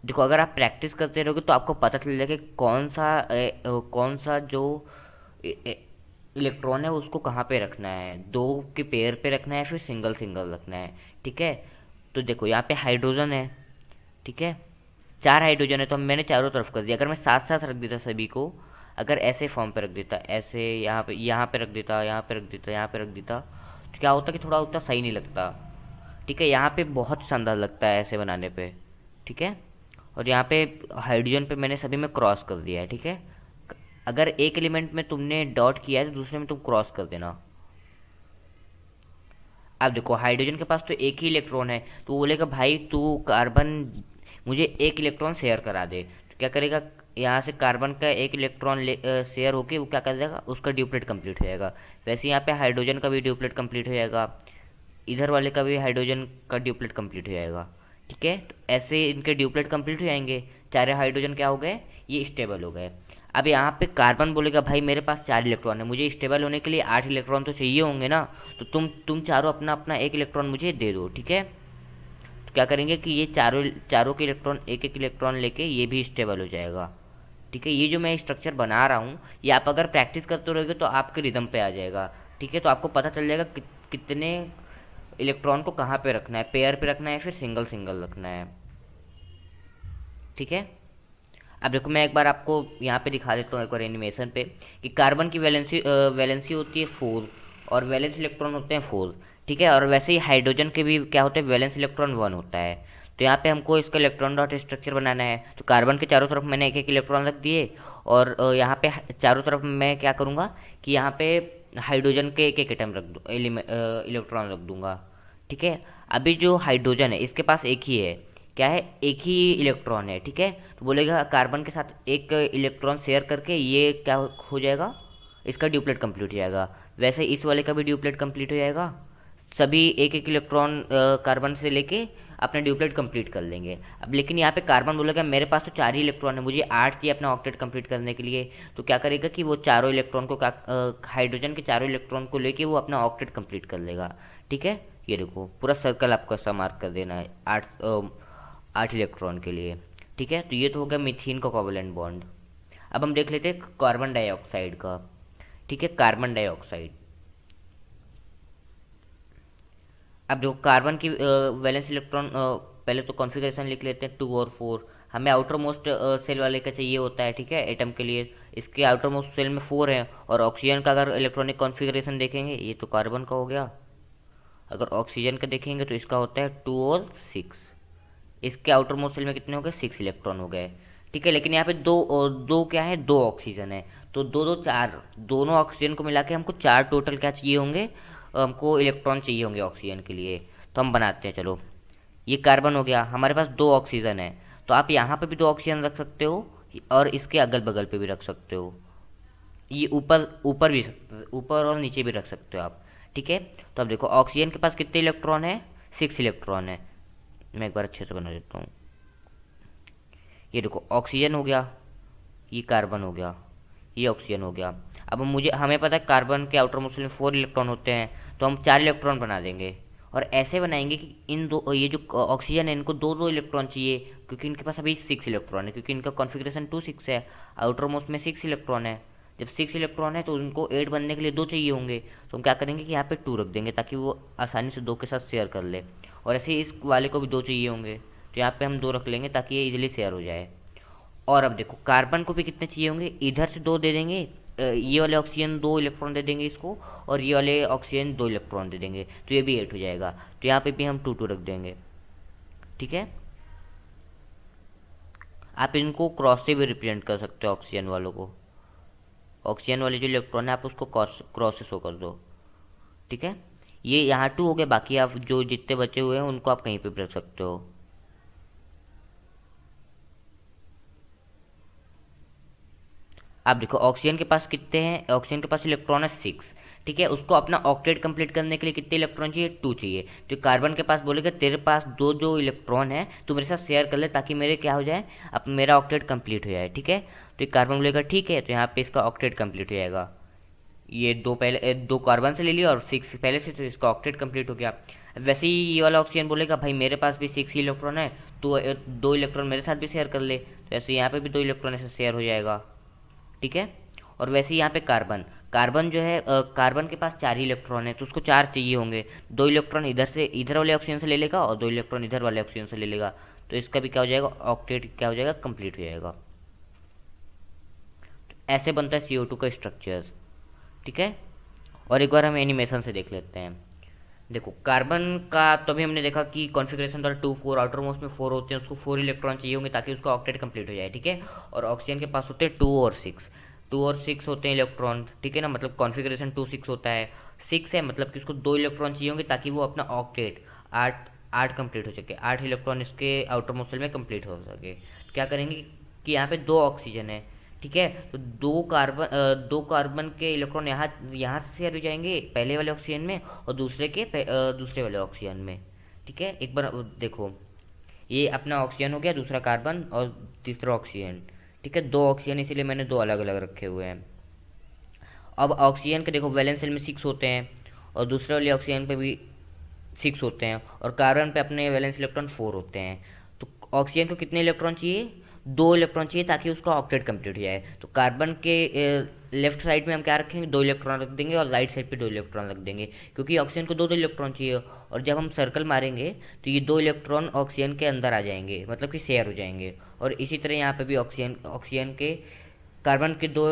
देखो अगर आप प्रैक्टिस करते रहोगे तो आपको पता चल जाएगा कि कौन सा जो इलेक्ट्रॉन है उसको कहाँ पे रखना है, 2 के पेयर पे रखना है, फिर सिंगल सिंगल रखना है, ठीक है। तो देखो यहाँ पे हाइड्रोजन है, ठीक है, 4 हाइड्रोजन है, तो मैंने चारों तरफ कर दिया। अगर मैं साथ साथ रख देता सभी को, अगर ऐसे फॉर्म पे रख देता, ऐसे यहाँ पे रख देता, यहाँ पे रख देता, यहाँ पे रख देता, तो क्या होता कि थोड़ा उतना सही नहीं लगता, ठीक है। यहाँ पे बहुत शानदार लगता है ऐसे बनाने पे, ठीक है। और यहाँ पे हाइड्रोजन पे मैंने सभी में क्रॉस कर दिया है, ठीक है। अगर एक एलिमेंट में तुमने डॉट किया है तो दूसरे में तुम क्रॉस कर देना। अब देखो हाइड्रोजन के पास तो एक ही इलेक्ट्रॉन है, तो वो बोलेगा भाई तू कार्बन मुझे एक इलेक्ट्रॉन शेयर करा दे। तो क्या करेगा, यहाँ से कार्बन का एक इलेक्ट्रॉन शेयर होके वो क्या कर देगा, उसका ड्यूप्लेट कंप्लीट हो जाएगा। वैसे यहाँ पे हाइड्रोजन का भी ड्यूप्लेट कंप्लीट हो जाएगा, इधर वाले का भी हाइड्रोजन का ड्यूप्लेट कंप्लीट हो जाएगा, ठीक है। तो ऐसे इनके ड्यूप्लेट कंप्लीट हो जाएंगे, चारे हाइड्रोजन क्या हो गए, ये स्टेबल हो गए। अब यहाँ पे कार्बन बोलेगा भाई मेरे पास 4 इलेक्ट्रॉन है, मुझे स्टेबल होने के लिए 8 इलेक्ट्रॉन तो चाहिए होंगे ना, तो तुम चारों अपना अपना 1 इलेक्ट्रॉन मुझे दे दो, ठीक है। तो क्या करेंगे कि ये चारों चारों के इलेक्ट्रॉन एक एक इलेक्ट्रॉन लेके ये भी स्टेबल हो जाएगा, ठीक है। ये जो मैं स्ट्रक्चर बना रहा हूँ, ये आप अगर प्रैक्टिस करते रहोगे तो आपके रिदम पे आ जाएगा, ठीक है। तो आपको पता चल जाएगा कितने इलेक्ट्रॉन को कहाँ पे रखना है, पेयर पे रखना है फिर सिंगल सिंगल रखना है, ठीक है। अब देखो मैं एक बार आपको यहाँ पे दिखा देता हूँ एक और एनिमेशन पे कि कार्बन की वैलेंसी होती है 4 और वैलेंस इलेक्ट्रॉन होते हैं 4, ठीक है। और वैसे ही हाइड्रोजन के भी क्या होते हैं, वैलेंस इलेक्ट्रॉन 1 होता है। तो यहाँ पे हमको इसका इलेक्ट्रॉन डॉट स्ट्रक्चर बनाना है, तो कार्बन के चारों तरफ मैंने एक एक इलेक्ट्रॉन रख दिए, और यहाँ पे चारों तरफ मैं क्या करूँगा कि यहाँ पे हाइड्रोजन के एक एक एटम रख दूँ, इलेक्ट्रॉन रख दूँगा, ठीक है। अभी जो हाइड्रोजन है इसके पास एक ही है, क्या है, एक ही इलेक्ट्रॉन है, ठीक है। तो बोलेगा कार्बन के साथ एक इलेक्ट्रॉन शेयर करके ये क्या हो जाएगा, इसका ड्यूप्लेट कंप्लीट हो जाएगा। वैसे इस वाले का भी ड्यूप्लेट कंप्लीट हो जाएगा, सभी एक एक इलेक्ट्रॉन कार्बन से लेके अपना ड्यूप्लेट कंप्लीट कर लेंगे। अब लेकिन यहाँ पे कार्बन बोलेगा मेरे पास तो 4 ही इलेक्ट्रॉन है, मुझे 8 चाहिए अपना ऑक्टेट कंप्लीट करने के लिए। तो क्या करेगा कि वो चारों इलेक्ट्रॉन को हाइड्रोजन के चारों इलेक्ट्रॉन को लेके वो अपना ऑक्टेट कंप्लीट कर लेगा, ठीक है। ये देखो पूरा सर्कल आपको ऐसा मार्क कर देना है 8 इलेक्ट्रॉन के लिए, ठीक है। तो ये तो हो गया मीथेन का कोवलेंट बॉन्ड। अब हम देख लेते हैं कार्बन डाइऑक्साइड का, ठीक है। कार्बन डाइऑक्साइड, अब देखो कार्बन की वैलेंस इलेक्ट्रॉन पहले तो कॉन्फ़िगरेशन लिख लेते हैं 2 और 4। हमें आउटर मोस्ट सेल वाले का चाहिए होता है, ठीक है, एटम के लिए। इसके आउटर मोस्ट सेल में 4 है, और ऑक्सीजन का अगर इलेक्ट्रॉनिक कॉन्फ़िगरेशन देखेंगे, ये तो कार्बन का हो गया, अगर ऑक्सीजन का देखेंगे तो इसका होता है 2 और 6। इसके आउटर मोस्ट सेल में कितने हो गए, 6 इलेक्ट्रॉन हो गए, ठीक है। लेकिन यहाँ पे दो क्या है, 2 ऑक्सीजन है, तो 2 2 4, दोनों ऑक्सीजन को मिला के हमको 4 टोटल क्या चाहिए होंगे, हमको इलेक्ट्रॉन चाहिए होंगे ऑक्सीजन के लिए। तो हम बनाते हैं, चलो। ये कार्बन हो गया, हमारे पास 2 ऑक्सीजन है, तो आप यहाँ पे भी 2 ऑक्सीजन रख सकते हो, और इसके अगल बगल पे भी रख सकते हो, ये ऊपर ऊपर भी ऊपर और नीचे भी रख सकते हो आप, ठीक है। तो अब देखो ऑक्सीजन के पास कितने इलेक्ट्रॉन है, 6 इलेक्ट्रॉन है। मैं एक बार अच्छे से बना देता हूँ। ये देखो ऑक्सीजन हो गया, ये कार्बन हो गया, ये ऑक्सीजन हो गया। अब हमें पता है कार्बन के आउटर मोस्ट में 4 इलेक्ट्रॉन होते हैं, तो हम 4 इलेक्ट्रॉन बना देंगे, और ऐसे बनाएंगे कि इन दो, ये जो ऑक्सीजन है इनको 2 2 इलेक्ट्रॉन चाहिए, क्योंकि इनके पास अभी 6 इलेक्ट्रॉन है, क्योंकि इनका कॉन्फ़िगरेशन 2 6 है, आउटर मोस्ट में 6 इलेक्ट्रॉन है। जब 6 इलेक्ट्रॉन है तो उनको 8 बनने के लिए 2 चाहिए होंगे, तो हम क्या करेंगे कि यहाँ पे 2 रख देंगे, ताकि वो आसानी से 2 के साथ शेयर कर ले। और ऐसे ही इस वाले को भी 2 चाहिए होंगे, तो यहाँ पे हम 2 रख लेंगे ताकि ये इजीली शेयर हो जाए। और अब देखो कार्बन को भी कितने चाहिए होंगे, इधर से 2 दे देंगे, ये वाले ऑक्सीजन 2 इलेक्ट्रॉन दे देंगे इसको, और ये वाले ऑक्सीजन 2 इलेक्ट्रॉन दे देंगे, तो ये भी 8 हो जाएगा। तो यहाँ पे भी हम 2 2 रख देंगे, ठीक है। आप इनको क्रॉस से भी रिप्रेजेंट कर सकते हो ऑक्सीजन वालों को, ऑक्सीजन वाले जो इलेक्ट्रॉन है आप उसको क्रॉस से शो कर दो, ठीक है। ये यहाँ 2 हो गए, बाकी आप जो जितने बचे हुए हैं उनको आप कहीं पे भी रख सकते हो। आप देखो ऑक्सीजन के पास कितने हैं, ऑक्सीजन के पास इलेक्ट्रॉन है 6, ठीक है। उसको अपना ऑक्टेट कंप्लीट करने के लिए कितने इलेक्ट्रॉन चाहिए, 2 चाहिए। तो कार्बन के पास बोलेगा तेरे पास 2 जो इलेक्ट्रॉन है तो मेरे साथ शेयर कर ले, ताकि मेरे क्या हो जाए, अब मेरा ऑक्टेट कंप्लीट हो जाए, ठीक है। तो ये कार्बन बोलेगा ठीक है, तो यहाँ पे इसका ऑक्टेट कंप्लीट हो जाएगा। ये 2 कार्बन से ले लिया और 6 पहले से, तो इसका ऑक्टेट कंप्लीट हो गया। वैसे ही ये वाला ऑक्सीजन बोलेगा भाई मेरे पास भी 6 इलेक्ट्रॉन है, तो 2 इलेक्ट्रॉन मेरे साथ भी शेयर कर ले, तो ऐसे यहाँ पे भी 2 इलेक्ट्रॉन ऐसे शेयर हो जाएगा, ठीक है। और वैसे ही यहाँ पे कार्बन कार्बन जो है, कार्बन के पास 4 ही इलेक्ट्रॉन है, तो उसको 4 चाहिए होंगे, 2 इलेक्ट्रॉन इधर से, इधर वाले ऑक्सीजन से ले लेगा, और 2 इलेक्ट्रॉन इधर वाले ऑक्सीजन से ले लेगा, तो इसका भी क्या हो जाएगा, ऑक्टेट क्या हो जाएगा, कंप्लीट हो जाएगा। तो ऐसे बनता है CO2 का स्ट्रक्चर, ठीक है। और एक बार हम एनिमेशन से देख लेते हैं। देखो कार्बन का तो अभी हमने देखा कि कॉन्फ़िगरेशन द्वारा 2 4, आउटर मोस्ट में 4 होते हैं, उसको 4 इलेक्ट्रॉन चाहिए होंगे ताकि उसका ऑक्टेट कंप्लीट हो जाए, ठीक है। और ऑक्सीजन के पास होते हैं 2 और 6 होते हैं इलेक्ट्रॉन, ठीक है ना, मतलब कॉन्फ़िगरेशन 2 6 होता है, 6 है मतलब कि उसको 2 इलेक्ट्रॉन चाहिए होंगे ताकि वो अपना ऑक्टेट 8 8 कंप्लीट हो सके, 8 इलेक्ट्रॉन इसके आउटर मोस्ट सेल में कंप्लीट हो सके। तो क्या करेंगे कि यहाँ पे 2 ऑक्सीजन है, ठीक है, तो 2 कार्बन के इलेक्ट्रॉन यहाँ यहाँ से शेयर हो जाएंगे पहले वाले ऑक्सीजन में, और दूसरे वाले ऑक्सीजन में, ठीक है। एक बार देखो ये अपना ऑक्सीजन हो गया, दूसरा कार्बन और तीसरा ऑक्सीजन, ठीक है, 2 ऑक्सीजन, इसीलिए मैंने 2 अलग अलग रखे हुए हैं। अब ऑक्सीजन के देखो वैलेंस शेल में 6 होते हैं, और दूसरे वाले ऑक्सीजन पे भी 6 होते हैं, और कार्बन पे अपने वैलेंस इलेक्ट्रॉन 4 होते हैं। तो ऑक्सीजन को कितने इलेक्ट्रॉन चाहिए? 2 इलेक्ट्रॉन चाहिए, ताकि उसका ऑक्टेट कंप्लीट हो जाए। तो कार्बन के लेफ्ट साइड में हम क्या रखेंगे? 2 इलेक्ट्रॉन रख देंगे, और राइट साइड पे 2 इलेक्ट्रॉन रख देंगे, क्योंकि ऑक्सीजन को 2 इलेक्ट्रॉन चाहिए। और जब हम सर्कल मारेंगे तो ये 2 इलेक्ट्रॉन ऑक्सीजन के अंदर आ जाएंगे, मतलब कि शेयर हो जाएंगे। और इसी तरह यहाँ पे भी ऑक्सीजन ऑक्सीजन के कार्बन के 2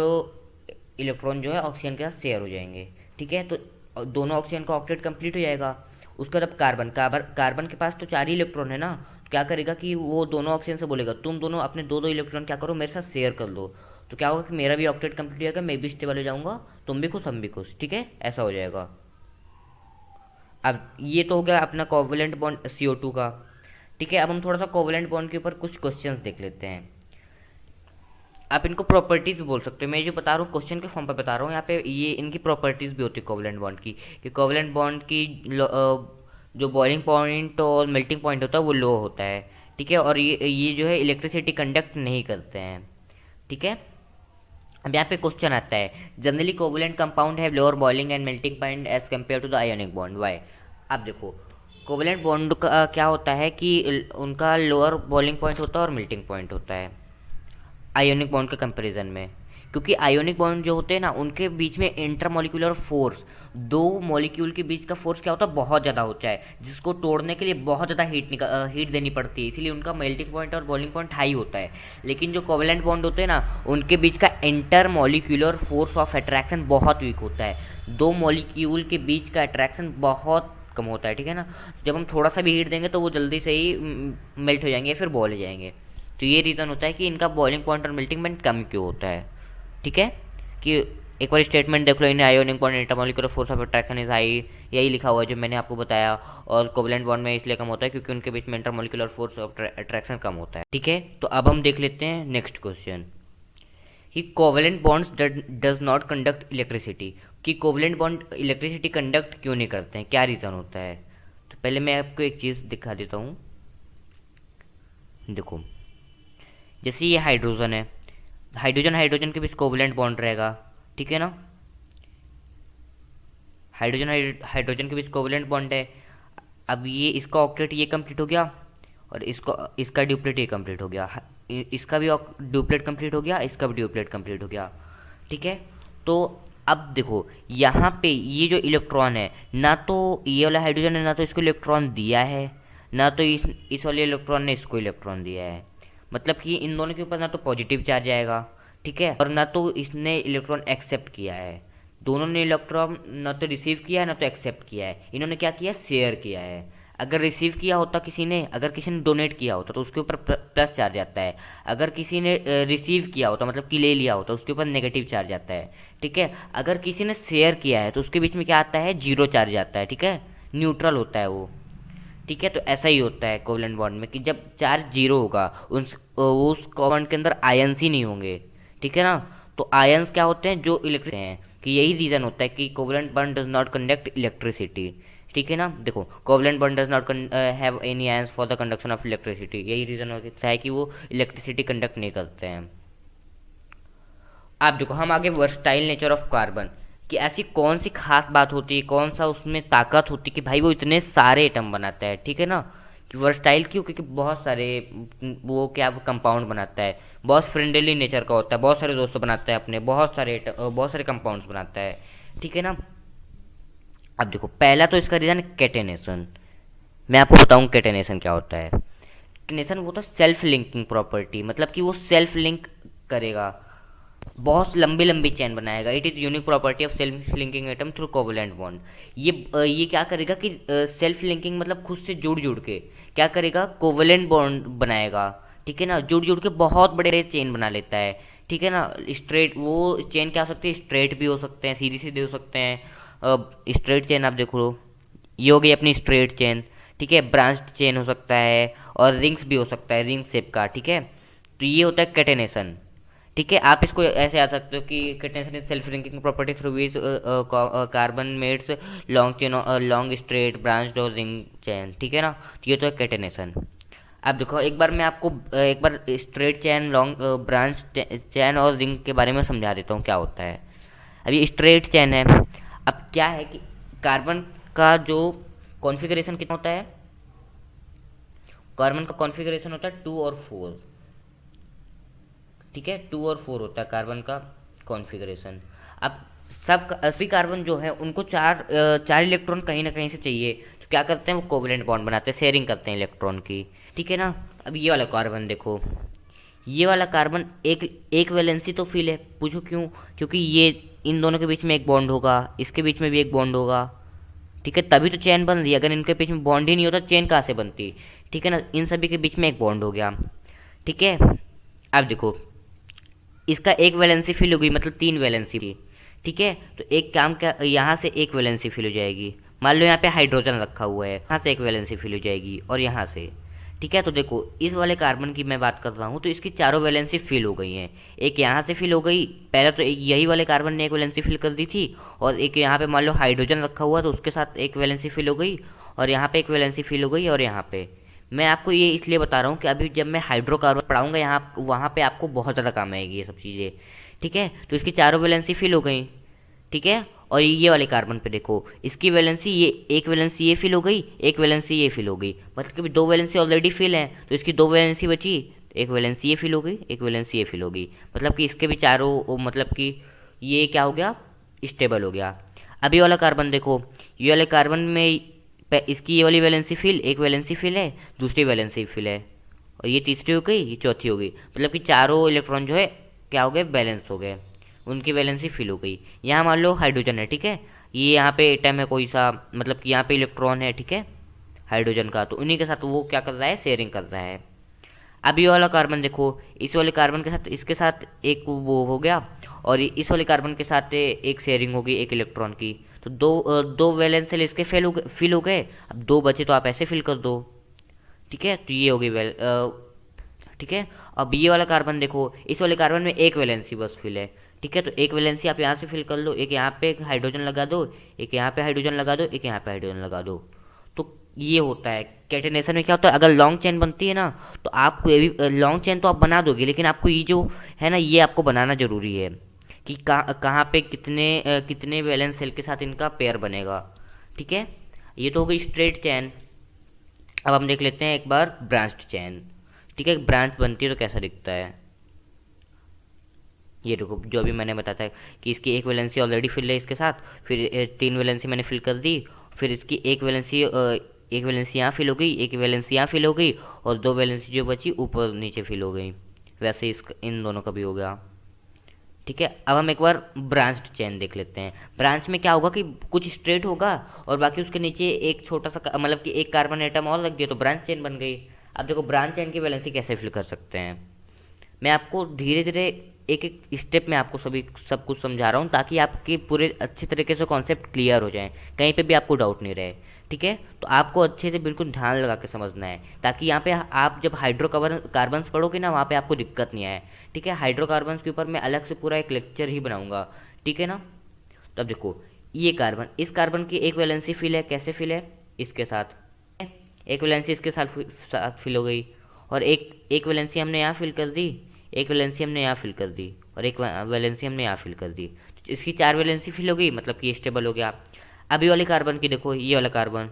इलेक्ट्रॉन जो है ऑक्सीजन के साथ शेयर हो जाएंगे। ठीक है, तो दोनों ऑक्सीजन का ऑक्टेट कंप्लीट हो जाएगा। उसके बाद अब कार्बन कार्बन कार्बन के पास तो 4 ही इलेक्ट्रॉन है ना, तो क्या करेगा कि वो दोनों ऑक्सीजन से बोलेगा तुम दोनों अपने 2 2 इलेक्ट्रॉन क्या करो, मेरे साथ शेयर कर लो। तो क्या होगा कि मेरा भी ऑक्टेट कंप्लीट हो जाएगा, मैं भी स्टेबल हो जाऊंगा, तुम भी खुश हम भी खुश। ठीक है, ऐसा हो जाएगा। अब ये तो हो गया अपना कोवलेंट बॉन्ड CO2 का। ठीक है, अब हम थोड़ा सा कोवलेंट बॉन्ड के ऊपर कुछ क्वेश्चंस देख लेते हैं। आप इनको प्रॉपर्टीज भी बोल सकते हो, मैं जो बता रहा हूँ क्वेश्चन के फॉर्म पे बता रहा हूँ। यहाँ पे ये इनकी प्रॉपर्टीज भी होती है कोवलेंट बॉन्ड की, कि कोवलेंट बॉन्ड की जो बॉइलिंग पॉइंट और मेल्टिंग पॉइंट होता है वो लो होता है। ठीक है, और ये जो है इलेक्ट्रिसिटी कंडक्ट नहीं करते हैं। ठीक है, अब यहाँ पे क्वेश्चन आता है, जनरली कोवलेंट कंपाउंड है lower boiling and melting point as compare to the ionic bond, why? अब देखो, कोवलेंट बॉन्ड का क्या होता है कि उनका लोअर बॉइलिंग पॉइंट होता है और मेल्टिंग पॉइंट होता है आयोनिक बॉन्ड के कंपैरिजन में। क्योंकि आयोनिक बॉन्ड जो होते हैं ना, उनके बीच में इंटरमोलिकुलर फोर्स, 2 मॉलिक्यूल के बीच का फोर्स क्या होता है? बहुत ज़्यादा होता है, जिसको तोड़ने के लिए बहुत ज़्यादा हीट देनी पड़ती है, इसीलिए उनका मेल्टिंग पॉइंट और बॉइलिंग पॉइंट हाई होता है। लेकिन जो कोवलेंट बॉन्ड होते हैं ना, उनके बीच का इंटरमोलिकुलर फोर्स ऑफ अट्रैक्शन बहुत वीक होता है। 2 मॉलिक्यूल के बीच का अट्रैक्शन बहुत कम होता है। ठीक है ना, जब हम थोड़ा सा भी हीट देंगे तो वो जल्दी से ही मेल्ट हो जाएंगे, फिर बॉयल हो जाएंगे। तो ये रीज़न होता है कि इनका बॉइलिंग पॉइंट और मेल्टिंग पॉइंट कम क्यों होता है। ठीक है, कि एक बार स्टेटमेंट देख लो, in ionic bond intermolecular force of attraction is high, यही लिखा हुआ है जो मैंने आपको बताया। और कोवलेंट बॉन्ड में इसलिए कम होता है क्योंकि उनके बीच में इंटरमोलिकुलर फोर्स ऑफ अट्रैक्शन कम होता है। ठीक है, तो अब हम देख लेते हैं नेक्स्ट क्वेश्चन, कि covalent bonds does not conduct electricity, कि कोवलेंट बॉन्ड इलेक्ट्रिसिटी कंडक्ट क्यों नहीं करते हैं, क्या रीज़न होता है? तो पहले मैं आपको एक चीज़ दिखा देता हूँ। देखो, जैसे ये हाइड्रोजन है, हाइड्रोजन हाइड्रोजन के बीच कोवलेंट बॉन्ड रहेगा। ठीक है ना, हाइड्रोजन हाइड्रोजन के बीच कोवलेंट बॉन्ड है। अब ये इसका ऑक्टेट ये कंप्लीट हो गया, और इसका ड्यूप्लेट ये कंप्लीट हो गया, इसका भी ड्यूप्लेट कंप्लीट हो गया, इसका भी ड्यूप्लेट कंप्लीट हो गया। ठीक है, तो अब देखो यहाँ पे ये जो इलेक्ट्रॉन है, ना तो ये वाला हाइड्रोजन ने ना तो इसको इलेक्ट्रॉन दिया है, ना तो इस वाले इलेक्ट्रॉन ने इसको इलेक्ट्रॉन दिया है। मतलब कि इन दोनों के ऊपर ना तो पॉजिटिव चार्ज आएगा, ठीक है, और ना तो इसने इलेक्ट्रॉन एक्सेप्ट किया है। दोनों ने इलेक्ट्रॉन ना तो रिसीव किया है ना तो एक्सेप्ट किया है, इन्होंने क्या किया? शेयर किया है। अगर रिसीव किया होता किसी ने, अगर किसी ने डोनेट किया होता तो उसके ऊपर प्लस चार्ज आता है। अगर किसी ने रिसीव किया होता, मतलब कि ले लिया होता, उसके ऊपर नेगेटिव चार्ज आता है। ठीक है, अगर किसी ने शेयर किया है तो उसके बीच में क्या आता है? जीरो चार्ज आता है। ठीक है, न्यूट्रल होता है वो। ठीक है, तो ऐसा ही होता है कोवलेंट बॉन्ड में, कि जब चार्ज जीरो होगा उस बॉन्ड के अंदर आयंस ही नहीं होंगे। ठीक है ना, तो आयंस क्या होते हैं? जो इलेक्ट्रिक हैं, कि यही रीज़न होता है कि covalent bond does not conduct electricity. ठीक है ना, देखो, covalent bond does not have any ions for the conduction of electricity, यही रीज़न होता है कि वो इलेक्ट्रिसिटी कंडक्ट नहीं करते हैं। आप देखो, हम आगे वर्सटाइल नेचर ऑफ कार्बन, कि ऐसी कौन सी खास बात होती है, कौन सा उसमें ताकत होती है कि भाई वो इतने सारे एटम बनाता है। ठीक है ना, कि वर्सटाइल क्यों? क्योंकि बहुत सारे वो क्या कंपाउंड बनाता है, बहुत फ्रेंडली नेचर का होता है, बहुत सारे दोस्तों बनाता है अपने, बहुत सारे कंपाउंड्स बनाता है। ठीक है ना, अब देखो, पहला तो इसका रीज़न कैटेनेशन। मैं आपको बताऊं कैटेनेशन क्या होता है। कैटेनेशन वो होता है सेल्फ लिंकिंग प्रॉपर्टी, मतलब कि वो सेल्फ लिंक करेगा, बहुत लंबी लंबी चेन बनाएगा। It is unique property of self linking atom through covalent bond. ये क्या करेगा कि सेल्फ लिंकिंग मतलब खुद से जुड़ जुड़ के क्या करेगा? कोवलेंट बॉन्ड बनाएगा। ठीक है ना, जुड़ जुड़ के बहुत बड़े चेन बना लेता है। ठीक है ना, स्ट्रेट वो चेन क्या हो सकती है? स्ट्रेट भी हो सकते हैं, सीधी सीधे हो सकते हैं। स्ट्रेट चेन आप देख लो, ये हो गई अपनी स्ट्रेट चेन। ठीक है, ब्रांच्ड चेन हो सकता है, और रिंग्स भी हो सकता है, रिंग शेप का। ठीक है, तो ये होता है कैटेनेशन। ठीक है, आप इसको ऐसे आ सकते हो कि catenation is self linking property through which carbon makes long chain, long straight branched और रिंग चेन। ठीक है ना, तो ये तो है कैटेनेशन। आप देखो, एक बार मैं आपको एक बार स्ट्रेट चैन, लॉन्ग ब्रांच चैन और रिंग के बारे में समझा देता हूँ क्या होता है। अभी स्ट्रेट चैन है। अब क्या है कि कार्बन का जो कॉन्फ़िगरेशन कितना होता है, कार्बन का कॉन्फ़िगरेशन होता है 2 और 4। ठीक है, 2 और 4 होता है कार्बन का कॉन्फ़िगरेशन। अब सब सभी कार्बन जो है उनको चार इलेक्ट्रॉन कहीं ना कहीं से चाहिए, तो क्या करते हैं वो कोवलेंट बॉन्ड बनाते हैं, शेयरिंग करते हैं इलेक्ट्रॉन की। ठीक है ना। अब ये वाला कार्बन देखो, ये वाला कार्बन एक एक वैलेंसी तो फील है। पूछो क्यों? क्योंकि ये इन दोनों के बीच में एक बॉन्ड होगा, इसके बीच में भी एक बॉन्ड होगा। ठीक है, तभी तो चेन बन रही है। अगर इनके बीच में बॉन्ड ही नहीं होता चेन कहाँ से बनती? ठीक है ना, इन सभी के बीच में एक बॉन्ड हो गया। ठीक है। अब देखो, इसका एक वैलेंसी फिल हो गई, मतलब 3 वैलेंसी थी। ठीक है, तो एक काम क्या, यहाँ से एक वैलेंसी फिल हो जाएगी। मान लो यहाँ पे हाइड्रोजन रखा हुआ है, यहाँ से एक वैलेंसी फिल हो जाएगी और यहाँ से। ठीक है, तो देखो इस वाले कार्बन की मैं बात कर रहा हूँ, तो इसकी चारों वैलेंसी फिल हो गई हैं। एक यहाँ से फिल हो गई, पहले तो यही वाले कार्बन ने एक वैलेंसी फिल कर दी थी, और एक यहाँ पे मान लो हाइड्रोजन रखा हुआ तो उसके साथ एक वैलेंसी फिल हो गई, और यहाँ पे एक वैलेंसी फिल हो गई, और यहाँ पे। मैं आपको ये इसलिए बता रहा हूँ कि अभी जब मैं हाइड्रोकार्बन पढ़ाऊंगा यहाँ वहाँ पे आपको बहुत ज़्यादा काम आएगी ये सब चीज़ें। ठीक है, तो इसकी चारों वैलेंसी फिल हो गई। ठीक है, और ये वाले कार्बन पे देखो, इसकी वैलेंसी, ये एक वैलेंसी ये फिल हो गई, एक वैलेंसी ये फिल हो गई, मतलब कि 2 वैलेंसी ऑलरेडी फिल है, तो इसकी 2 वैलेंसी बची। एक वैलेंसी ये फिल हो गई, एक वैलेंसी ये फिल हो गई, मतलब कि इसके भी चारों, मतलब कि ये क्या हो गया, स्टेबल हो गया। अभी वाला कार्बन देखो, ये वाले कार्बन में इसकी ये वाली वैलेंसी फिल, एक वैलेंसी फिल है, दूसरी वैलेंसी फिल है, और ये तीसरी हो गई, ये चौथी हो गई, मतलब कि चारों इलेक्ट्रॉन जो है क्या हो गए, बैलेंस हो गए, उनकी वैलेंसी फिल हो गई। यहाँ मान लो हाइड्रोजन है। ठीक है, ये यहाँ पे एटम है कोई सा, मतलब कि यहाँ पे इलेक्ट्रॉन है। ठीक है, हाइड्रोजन का, तो उन्हीं के साथ वो क्या कर रहा है, शेयरिंग कर रहा है। अब ये वाला कार्बन देखो, इस वाले कार्बन के साथ इसके साथ एक वो हो गया, और इस वाले कार्बन के साथ एक शेयरिंग हो गई एक इलेक्ट्रॉन की, तो दो वैलेंस सेल इसके फिल हो गए। अब 2 बचे तो आप ऐसे फिल कर दो। ठीक है, तो ये हो गई ठीक है। अब ये वाला कार्बन देखो, इस वाले कार्बन में एक वैलेंसी बस फिल है। ठीक है, तो एक वैलेंसी आप यहाँ से फिल कर लो, एक यहाँ पे एक हाइड्रोजन लगा दो, एक यहाँ पे हाइड्रोजन लगा दो, एक यहाँ पे हाइड्रोजन लगा दो। तो ये होता है कैटेनेशन में। क्या होता है, अगर लॉन्ग चेन बनती है ना, तो आपको ये भी लॉन्ग चेन तो आप बना दोगे, लेकिन आपको ये जो है ना, ये आपको बनाना जरूरी है कि कहाँ पे कितने वैलेंस सेल के साथ इनका पेयर बनेगा। ठीक है, ये तो हो गई स्ट्रेट चैन। अब हम देख लेते हैं एक बार ब्रांच्ड चैन। ठीक है, ब्रांच बनती है तो कैसा दिखता है, ये देखो जो अभी मैंने बताया था कि इसकी एक वैलेंसी ऑलरेडी फिल है इसके साथ, फिर 3 वैलेंसी मैंने फिल कर दी, फिर इसकी एक वैलेंसी यहाँ फिल हो गई, एक वैलेंसी यहाँ फिल हो गई, और 2 वैलेंसी जो बची ऊपर नीचे फिल हो गई। वैसे इन दोनों का भी हो गया। ठीक है, अब हम एक बार ब्रांच्ड चेन देख लेते हैं। ब्रांच में क्या होगा कि कुछ स्ट्रेट होगा, और बाकी उसके नीचे एक छोटा सा मतलब कि एक कार्बन एटम और रख दिया तो ब्रांच चेन बन गई। अब देखो ब्रांच चेन की वैलेंसी कैसे फिल कर सकते हैं, मैं आपको धीरे धीरे एक एक स्टेप में आपको सब कुछ समझा रहा हूँ, ताकि आपके पूरे अच्छे तरीके से कॉन्सेप्ट क्लियर हो जाए, कहीं पे भी आपको डाउट नहीं रहे। ठीक है, तो आपको अच्छे से बिल्कुल ध्यान लगा के समझना है, ताकि यहाँ पे आप जब कार्बन्स पढ़ोगे ना, वहाँ पे आपको दिक्कत नहीं आए। ठीक है, हाइड्रोकार्बन्स के ऊपर मैं अलग से पूरा एक लेक्चर ही बनाऊंगा। ठीक है ना। तो अब देखो, ये कार्बन, इस कार्बन की एक वैलेंसी फिल है, कैसे फिल है, इसके साथ एक वैलेंसी इसके साथ फिल हो गई, और एक वैलेंसी हमने यहाँ फिल कर दी, एक वैलेंसी हमने यहाँ फिल कर दी, और एक वैलेंसी हमने यहाँ फिल कर दी, तो इसकी 4 वैलेंसी फिल हो गई, मतलब कि ये स्टेबल हो गया। अभी वाले कार्बन की देखो, ये वाला कार्बन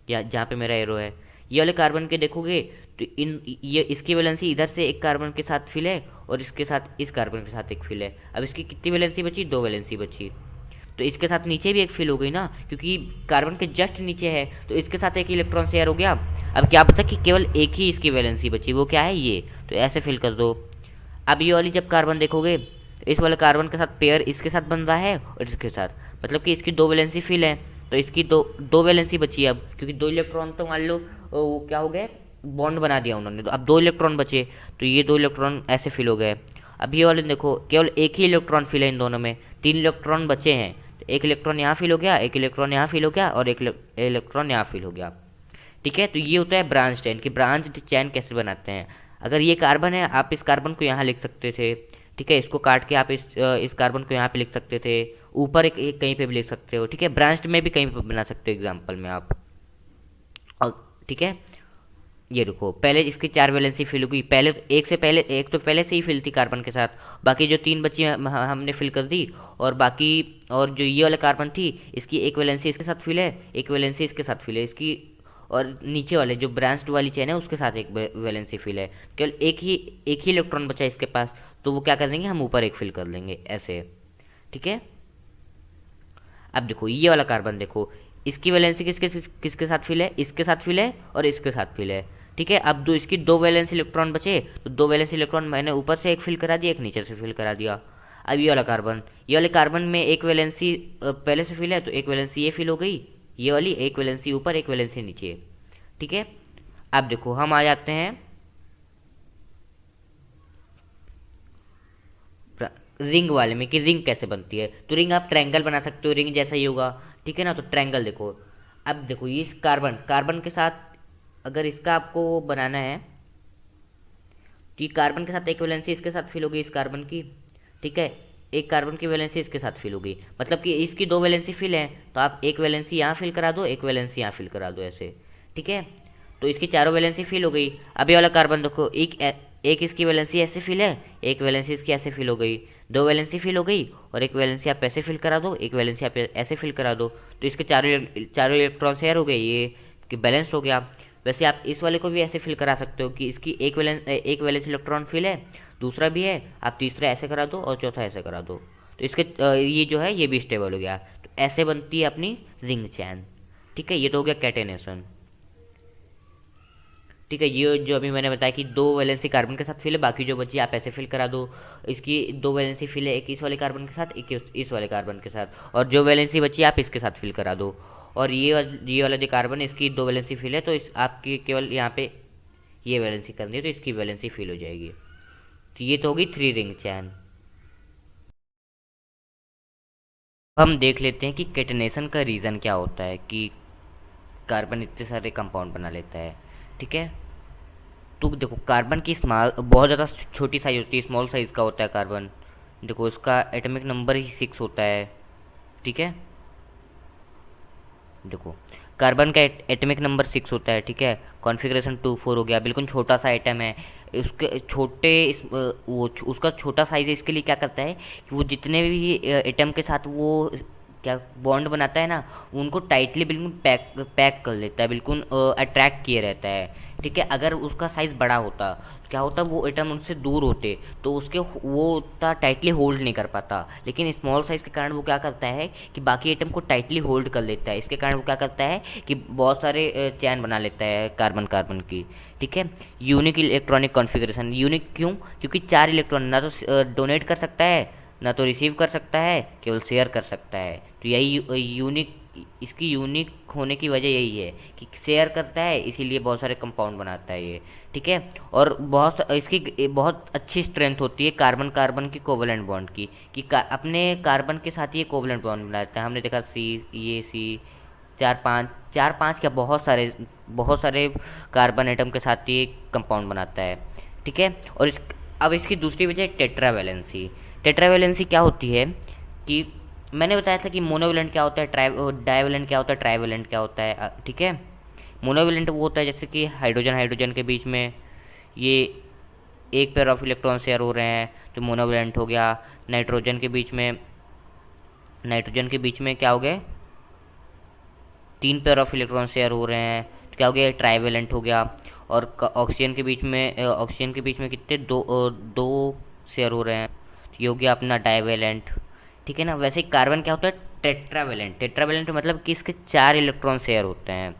या जहाँ पे मेरा एरो है, ये वाले कार्बन के देखोगे तो ये इसकी वैलेंसी इधर से एक कार्बन के साथ फिल है, और इसके साथ इस कार्बन के साथ एक फिल है। अब इसकी कितनी वैलेंसी बची, 2 वैलेंसी बची, तो इसके साथ नीचे भी एक फिल हो गई ना, क्योंकि कार्बन के जस्ट नीचे है, तो इसके साथ एक इलेक्ट्रॉन शेयर हो गया। अब क्या बचा कि केवल एक ही इसकी वैलेंसी बची, वो क्या है, ये, तो ऐसे फिल कर दो। अब ये वाली जब कार्बन देखोगे, इस वाले कार्बन के साथ पेयर इसके साथ बन रहा है और इसके साथ, मतलब कि इसकी 2 वैलेंसी फिल है, तो इसकी दो वैलेंसी बची अब, क्योंकि 2 इलेक्ट्रॉन तो मान लो वो क्या हो गए, बॉन्ड बना दिया उन्होंने, तो अब 2 इलेक्ट्रॉन बचे, तो ये 2 इलेक्ट्रॉन ऐसे फिल हो गए। अब ये वाले देखो, केवल एक ही इलेक्ट्रॉन फिल है इन दोनों में, 3 इलेक्ट्रॉन बचे हैं, तो एक इलेक्ट्रॉन यहाँ फिल हो गया, एक इलेक्ट्रॉन यहाँ फिल हो गया, और एक इलेक्ट्रॉन यहाँ फिल हो गया। ठीक है, तो ये होता है ब्रांच चैन की। ब्रांच चैन कैसे बनाते हैं, अगर ये कार्बन है, आप इस कार्बन को यहाँ लिख सकते थे। ठीक है, इसको काट के आप इस कार्बन को यहाँ पे लिख सकते थे, ऊपर एक कहीं पे भी लिख सकते हो। ठीक है, ब्रांच्ड में भी कहीं पे बना सकते हो एग्जाम्पल में आप। और ठीक है, ये देखो, पहले इसकी 4 वैलेंसी फिल होगी, पहले एक से पहले, एक तो पहले से ही फिल थी कार्बन के साथ, बाकी जो 3 बची हमने फिल कर दी। और बाकी, और जो ये वाला कार्बन थी, इसकी एक वैलेंसी इसके साथ फिल है, एक वैलेंसी इसके साथ फिल है इसकी, और नीचे वाले जो ब्रांच्ड वाली चेन है उसके साथ एक वैलेंसी फिल है। केवल एक ही इलेक्ट्रॉन बचा है इसके पास, तो वो क्या कर देंगे, हम ऊपर एक फिल कर लेंगे ऐसे। ठीक है। अब देखो ये वाला कार्बन देखो, इसकी वैलेंसी किसके किसके साथ फिल है, इसके साथ फिल है और इसके साथ फिल है। ठीक है। अब दो इसकी 2 वैलेंस इलेक्ट्रॉन बचे, तो 2 वैलेंस इलेक्ट्रॉन मैंने ऊपर से एक फिल करा दिया, एक नीचे से फिल करा दिया। अब ये वाला कार्बन, ये वाले कार्बन में एक वैलेंसी पहले से फिल है, तो एक वैलेंसी ये फिल हो गई, ये वाली एक वैलेंसी ऊपर एक वैलेंसी नीचे। ठीक है। अब देखो हम आ जाते हैं रिंग वाले में, कि रिंग कैसे बनती है। तो रिंग आप ट्रायंगल बना सकते हो, रिंग जैसा ही होगा। ठीक है ना। तो ट्रायंगल देखो, अब देखो ये इस कार्बन कार्बन के साथ अगर इसका आपको बनाना है, तो ये कार्बन के साथ एक वैलेंसी इसके साथ फिल होगी इस कार्बन की। ठीक है। एक कार्बन की वैलेंसी इसके साथ फिल होगी, मतलब कि इसकी 2 वैलेंसी फिल है, तो आप एक वैलेंसी यहाँ फिल करा दो, एक वैलेंसी यहाँ फिल करा दो ऐसे। ठीक है। तो इसकी चारों वैलेंसी फिल हो गई। अब ये वाला कार्बन देखो, एक इसकी वैलेंसी ऐसे फिल है, एक वैलेंसी इसकी ऐसे फिल हो गई, 2 वैलेंसी फिल हो गई, और एक वैलेंसी आप ऐसे फिल करा दो, एक वैलेंसी आप ऐसे फिल करा दो, तो इसके चारों इलेक्ट्रॉन शेयर हो गए, ये कि बैलेंस्ड हो गया। वैसे आप इस वाले को भी ऐसे फिल करा सकते हो कि इसकी एक वैलेंस इलेक्ट्रॉन फिल है, दूसरा भी है, आप तीसरा ऐसे करा दो और चौथा ऐसे करा दो, तो इसके ये जो है ये भी स्टेबल हो गया। तो ऐसे बनती है अपनी रिंग चैन। ठीक है। ये तो हो गया कैटेनेशन। ठीक है। ये जो अभी मैंने बताया कि 2 वैलेंसी कार्बन के साथ फिल है, बाकी जो बची आप ऐसे फिल करा दो। इसकी 2 वैलेंसी फिल है, एक इस वाले कार्बन के साथ, एक इस वाले कार्बन के साथ, और जो वैलेंसी बची आप इसके साथ फिल करा दो। और ये वाला जो कार्बन है इसकी 2 वैलेंसी फिल है, तो इस आपकी केवल यहाँ पे ये वैलेंसी करनी है, तो इसकी वैलेंसी फिल हो जाएगी। तो ये तो होगी 3 रिंग चैन। हम देख लेते हैं कि कैटेनेशन का रीज़न क्या होता है कि कार्बन इतने सारे कंपाउंड बना लेता है। ठीक है। तो देखो कार्बन की स्मॉल, बहुत ज़्यादा छोटी साइज होती है, स्मॉल साइज़ का होता है कार्बन। देखो इसका एटॉमिक नंबर ही 6 होता है। ठीक है। देखो कार्बन का एटॉमिक नंबर 6 होता है। ठीक है। कॉन्फ़िगरेशन 2 4 हो गया, बिल्कुल छोटा सा एटम है। उसके छोटे उसका छोटा साइज इसके लिए क्या करता है कि वो जितने भी एटम के साथ वो क्या बॉन्ड बनाता है ना, उनको टाइटली बिल्कुल पैक पैक कर लेता है, बिल्कुल अट्रैक्ट किए रहता है। ठीक है। अगर उसका साइज़ बड़ा होता, क्या होता, वो एटम उनसे दूर होते, तो उसके वो उतना टाइटली होल्ड नहीं कर पाता। लेकिन स्मॉल साइज़ के कारण वो क्या करता है कि बाकी एटम को टाइटली होल्ड कर लेता है। इसके कारण वो क्या करता है कि बहुत सारे चैन बना लेता है कार्बन कार्बन की। ठीक है। यूनिक इलेक्ट्रॉनिक कॉन्फ़िगरेशन, यूनिक क्यों, क्योंकि 4 इलेक्ट्रॉन ना तो डोनेट कर सकता है, ना तो रिसीव कर सकता है, केवल शेयर कर सकता है। तो यही यूनिक, इसकी यूनिक होने की वजह यही है कि शेयर करता है, इसीलिए बहुत सारे कंपाउंड बनाता है ये। ठीक है। और इसकी बहुत अच्छी स्ट्रेंथ होती है कार्बन कार्बन की कोवलेंट बॉन्ड की, कि अपने कार्बन के साथ ये कोवलेंट बॉन्ड बनाता है। हमने देखा सी 4 5 क्या, बहुत सारे कार्बन एटम के साथ ये कंपाउंड बनाता है। ठीक है। और अब इसकी दूसरी वजह टेट्रावैलेंसी। टेट्रावैलेंसी क्या होती है कि मैंने बताया था कि मोनोवेलेंट क्या होता है, डाइवेलेंट क्या होता है, ट्राइवेलेंट क्या होता है। ठीक है। मोनोवेलेंट वो होता है जैसे कि हाइड्रोजन हाइड्रोजन के बीच में ये एक पेयर ऑफ इलेक्ट्रॉन शेयर हो रहे हैं, तो मोनोवेलेंट हो गया। नाइट्रोजन के बीच में क्या हो गए, 3 पेयर ऑफ इलेक्ट्रॉन शेयर हो रहे हैं, तो क्या हो गया, ट्राइवेलेंट हो गया। और ऑक्सीजन के बीच में कितने, दो शेयर हो रहे हैं, तो ये हो गया अपना डाइवेलेंट। ठीक है ना। वैसे ही कार्बन क्या होता है, टेट्रावेलेंट। टेट्रावेलेंट मतलब कि इसके 4 इलेक्ट्रॉन शेयर होते हैं।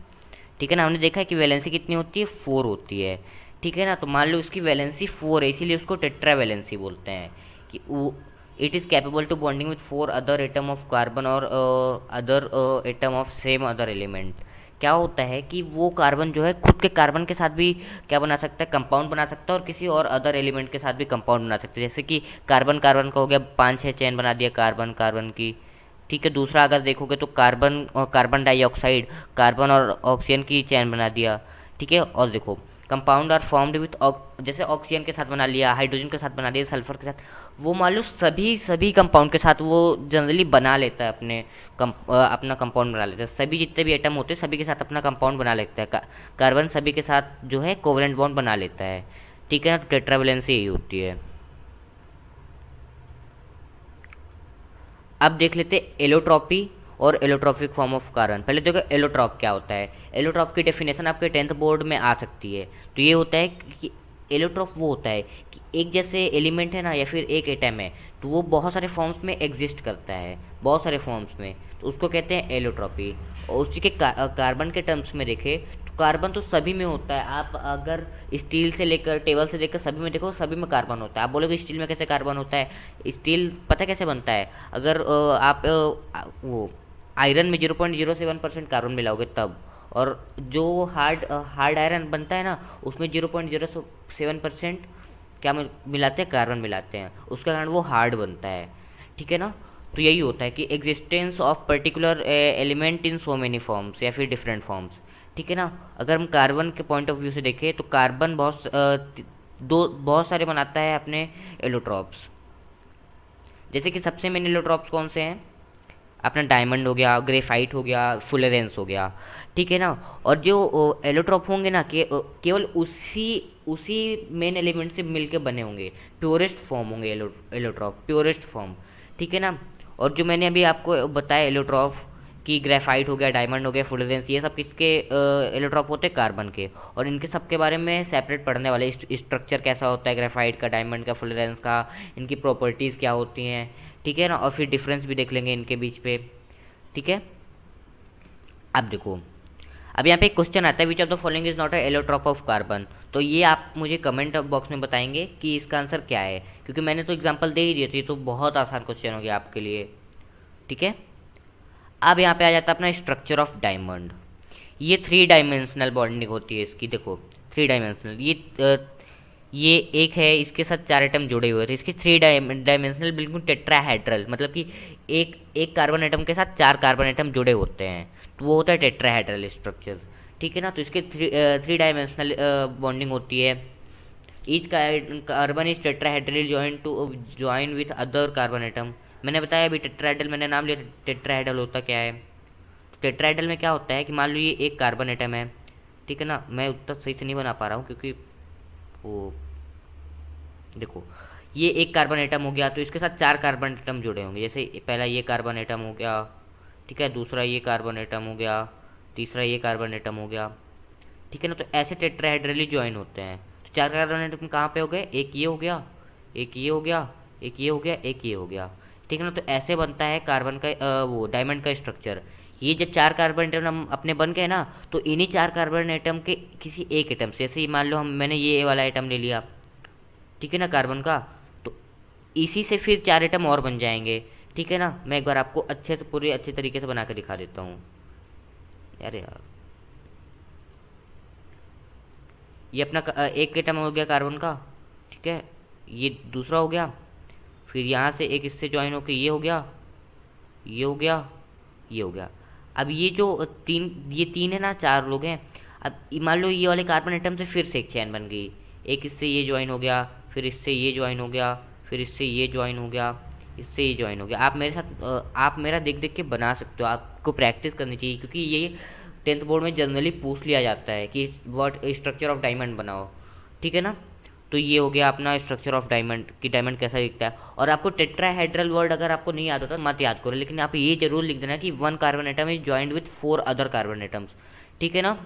ठीक है ना। हमने देखा है कि वैलेंसी कितनी होती है, 4 होती है। ठीक है ना। तो मान लो इसकी वैलेंसी 4 है, इसीलिए उसको टेट्रावेलेंसी बोलते हैं कि वो it is capable to bonding with 4 other atom of carbon और other atom of same other element. क्या होता है कि वो कार्बन जो है खुद के कार्बन के साथ भी क्या बना सकता है, कंपाउंड बना सकता है, और किसी और अदर एलिमेंट के साथ भी कंपाउंड बना सकता है। जैसे कि कार्बन कार्बन का हो गया, 5 6 चेन बना दिया कार्बन कार्बन की। ठीक है। दूसरा अगर देखोगे तो कार्बन और कार्बन डाइऑक्साइड, कार्बन और ऑक्सीजन की चैन बना दिया। ठीक है। और देखो कंपाउंड आर फॉर्म्ड विथ, जैसे ऑक्सीजन के साथ बना लिया, हाइड्रोजन के साथ बना लिया, सल्फर के साथ, वो मान लो सभी सभी कंपाउंड के साथ वो जनरली बना लेता है अपना कंपाउंड बना लेता है। सभी जितने भी एटम होते हैं सभी के साथ अपना कंपाउंड बना लेता है। कार्बन सभी के साथ जो है कोवलेंट बॉन्ड बना लेता है, ठीक है ना। तो टेट्रावेलेंसी यही होती है। अब देख लेते एलोट्रॉपी और एलोट्रॉपिक फॉर्म ऑफ कार्बन। पहले देखो एलोट्रॉप क्या होता है। एलोट्रॉप की डेफिनेशन आपके 10th बोर्ड में आ सकती है। तो ये होता है कि एलोट्रॉप वो होता है कि एक जैसे एलिमेंट है ना या फिर एक एटम है, तो वो बहुत सारे फॉर्म्स में एग्जिस्ट करता है, बहुत सारे फॉर्म्स में, तो उसको कहते हैं एलोट्रॉपी। और उसी के कार्बन के टर्म्स में देखें तो कार्बन तो सभी में होता है। आप अगर स्टील से लेकर टेबल से लेकर सभी में देखो, सभी में कार्बन होता है। आप बोलोगे स्टील में कैसे कार्बन होता है? स्टील पता कैसे बनता है? अगर आप वो आयरन में 0.07% कार्बन मिलाओगे तब, और जो हार्ड हार्ड आयरन बनता है ना उसमें 0.07% क्या मिलाते हैं? कार्बन मिलाते हैं, उसके कारण वो हार्ड बनता है, ठीक है ना। तो यही होता है कि existence of particular element in so many forms या फिर डिफरेंट फॉर्म्स, ठीक है ना। अगर हम कार्बन के पॉइंट ऑफ व्यू से देखें तो कार्बन बहुत सारे बनाता है अपने एलोट्रॉप्स। जैसे कि सबसे मेन एलोट्रॉप्स कौन से हैं? अपना डायमंड हो गया, ग्रेफाइट हो गया, फुलेरेंस हो गया, ठीक है ना। और जो एलोट्रॉप होंगे ना केवल उसी उसी मेन एलिमेंट से मिलके बने होंगे, प्योरेस्ट फॉर्म होंगे एलोट्रॉप, प्योरेस्ट फॉर्म, ठीक है ना। और जो मैंने अभी आपको बताया एलोट्रॉप कि ग्रेफाइट हो गया, डायमंड हो गया, फुलेरेंस, ये सब किसके एलोट्रॉप होते हैं? कार्बन के। और इनके सब के बारे में सेपरेट पढ़ने वाले, स्ट्रक्चर कैसा होता है ग्रेफाइट का, डायमंड का, फुलेरेंस का, इनकी प्रॉपर्टीज़ क्या होती हैं, ठीक है ना। और फिर डिफरेंस भी देख लेंगे इनके बीच पे, ठीक है। अब देखो, अब यहाँ पे एक क्वेश्चन आता है, which of the following is not a allotrope of carbon. तो ये आप मुझे कमेंट बॉक्स में बताएंगे कि इसका आंसर क्या है, क्योंकि मैंने तो एग्जांपल दे ही दिए थे, तो बहुत आसान क्वेश्चन हो गया आपके लिए, ठीक है। अब यहाँ पे आ जाता है अपना स्ट्रक्चर ऑफ डायमंड। ये 3 डायमेंशनल बॉन्डिंग होती है इसकी। देखो 3 डायमेंशनल, ये एक है, इसके साथ 4 एटम जुड़े हुए थे। इसकी 3 डायमेंशनल बिल्कुल टेट्राहेड्रल, मतलब कि एक एक कार्बन एटम के साथ 4 कार्बन एटम जुड़े होते हैं, तो वो होता है टेट्राहेड्रल स्ट्रक्चर, ठीक है ना। तो इसके 3 डायमेंशनल बॉन्डिंग होती है। Each carbon is tetrahedrally join with other carbon atom. मैंने बताया अभी टेट्राहेड्रल, मैंने नाम लिया, टेट्राहेड्रल होता क्या है। टेट्राहेड्रल में क्या होता है कि मान लो ये एक कार्बन एटम है, ठीक है ना। मैं उतना सही से नहीं बना पा रहा हूँ क्योंकि वो देखो ये एक कार्बन एटम हो गया, तो इसके साथ 4 कार्बन एटम जुड़े होंगे। जैसे पहला ये कार्बन एटम हो गया, ठीक है, दूसरा ये कार्बन एटम हो गया, तीसरा ये कार्बन एटम हो गया, ठीक है ना। तो ऐसे टेट्राहेड्रली ज्वाइन होते हैं। तो 4 कार्बन एटम कहाँ पे हो गए? एक ये हो गया, एक ये हो गया, एक ये हो गया, एक ये हो गया, ठीक है ना। तो ऐसे बनता है कार्बन का वो डायमंड का स्ट्रक्चर। ये जब 4 कार्बन एटम अपने बन गए ना, तो इन्हीं 4 कार्बन एटम के किसी एक एटम से, जैसे ही मान लो मैंने ये वाला एटम ले लिया, ठीक है ना, कार्बन का, तो इसी से फिर 4 एटम और बन जाएंगे, ठीक है ना। मैं एक बार आपको अच्छे से पूरे अच्छे तरीके से बना कर दिखा देता हूँ। अरे यार, ये अपना एक एटम हो गया कार्बन का, ठीक है, ये दूसरा हो गया, फिर यहाँ से एक इससे ज्वाइन होकर ये हो गया, ये हो गया, ये हो गया। अब ये तीन है ना, 4 लोग हैं। अब मान लो ये वाले कार्बन एटम से फिर से एक चैन बन गई, एक इससे ये ज्वाइन हो गया, फिर इससे ये ज्वाइन हो गया, फिर इससे ये ज्वाइन हो गया, इससे ये ज्वाइन हो गया। आप मेरे साथ आप मेरा देख देख के बना सकते हो, आपको प्रैक्टिस करनी चाहिए, क्योंकि ये 10th बोर्ड में जनरली पूछ लिया जाता है कि व्हाट स्ट्रक्चर ऑफ डायमंड बनाओ, ठीक है ना। तो ये हो गया अपना स्ट्रक्चर ऑफ डायमंड कि डायमंड कैसा दिखता है। और आपको टेट्राहेड्रल वर्ड अगर आपको नहीं याद होता मत याद करो, लेकिन आप ये जरूर लिख देना कि 1 carbon atom is joined with 4 other carbon atoms, ठीक है ना।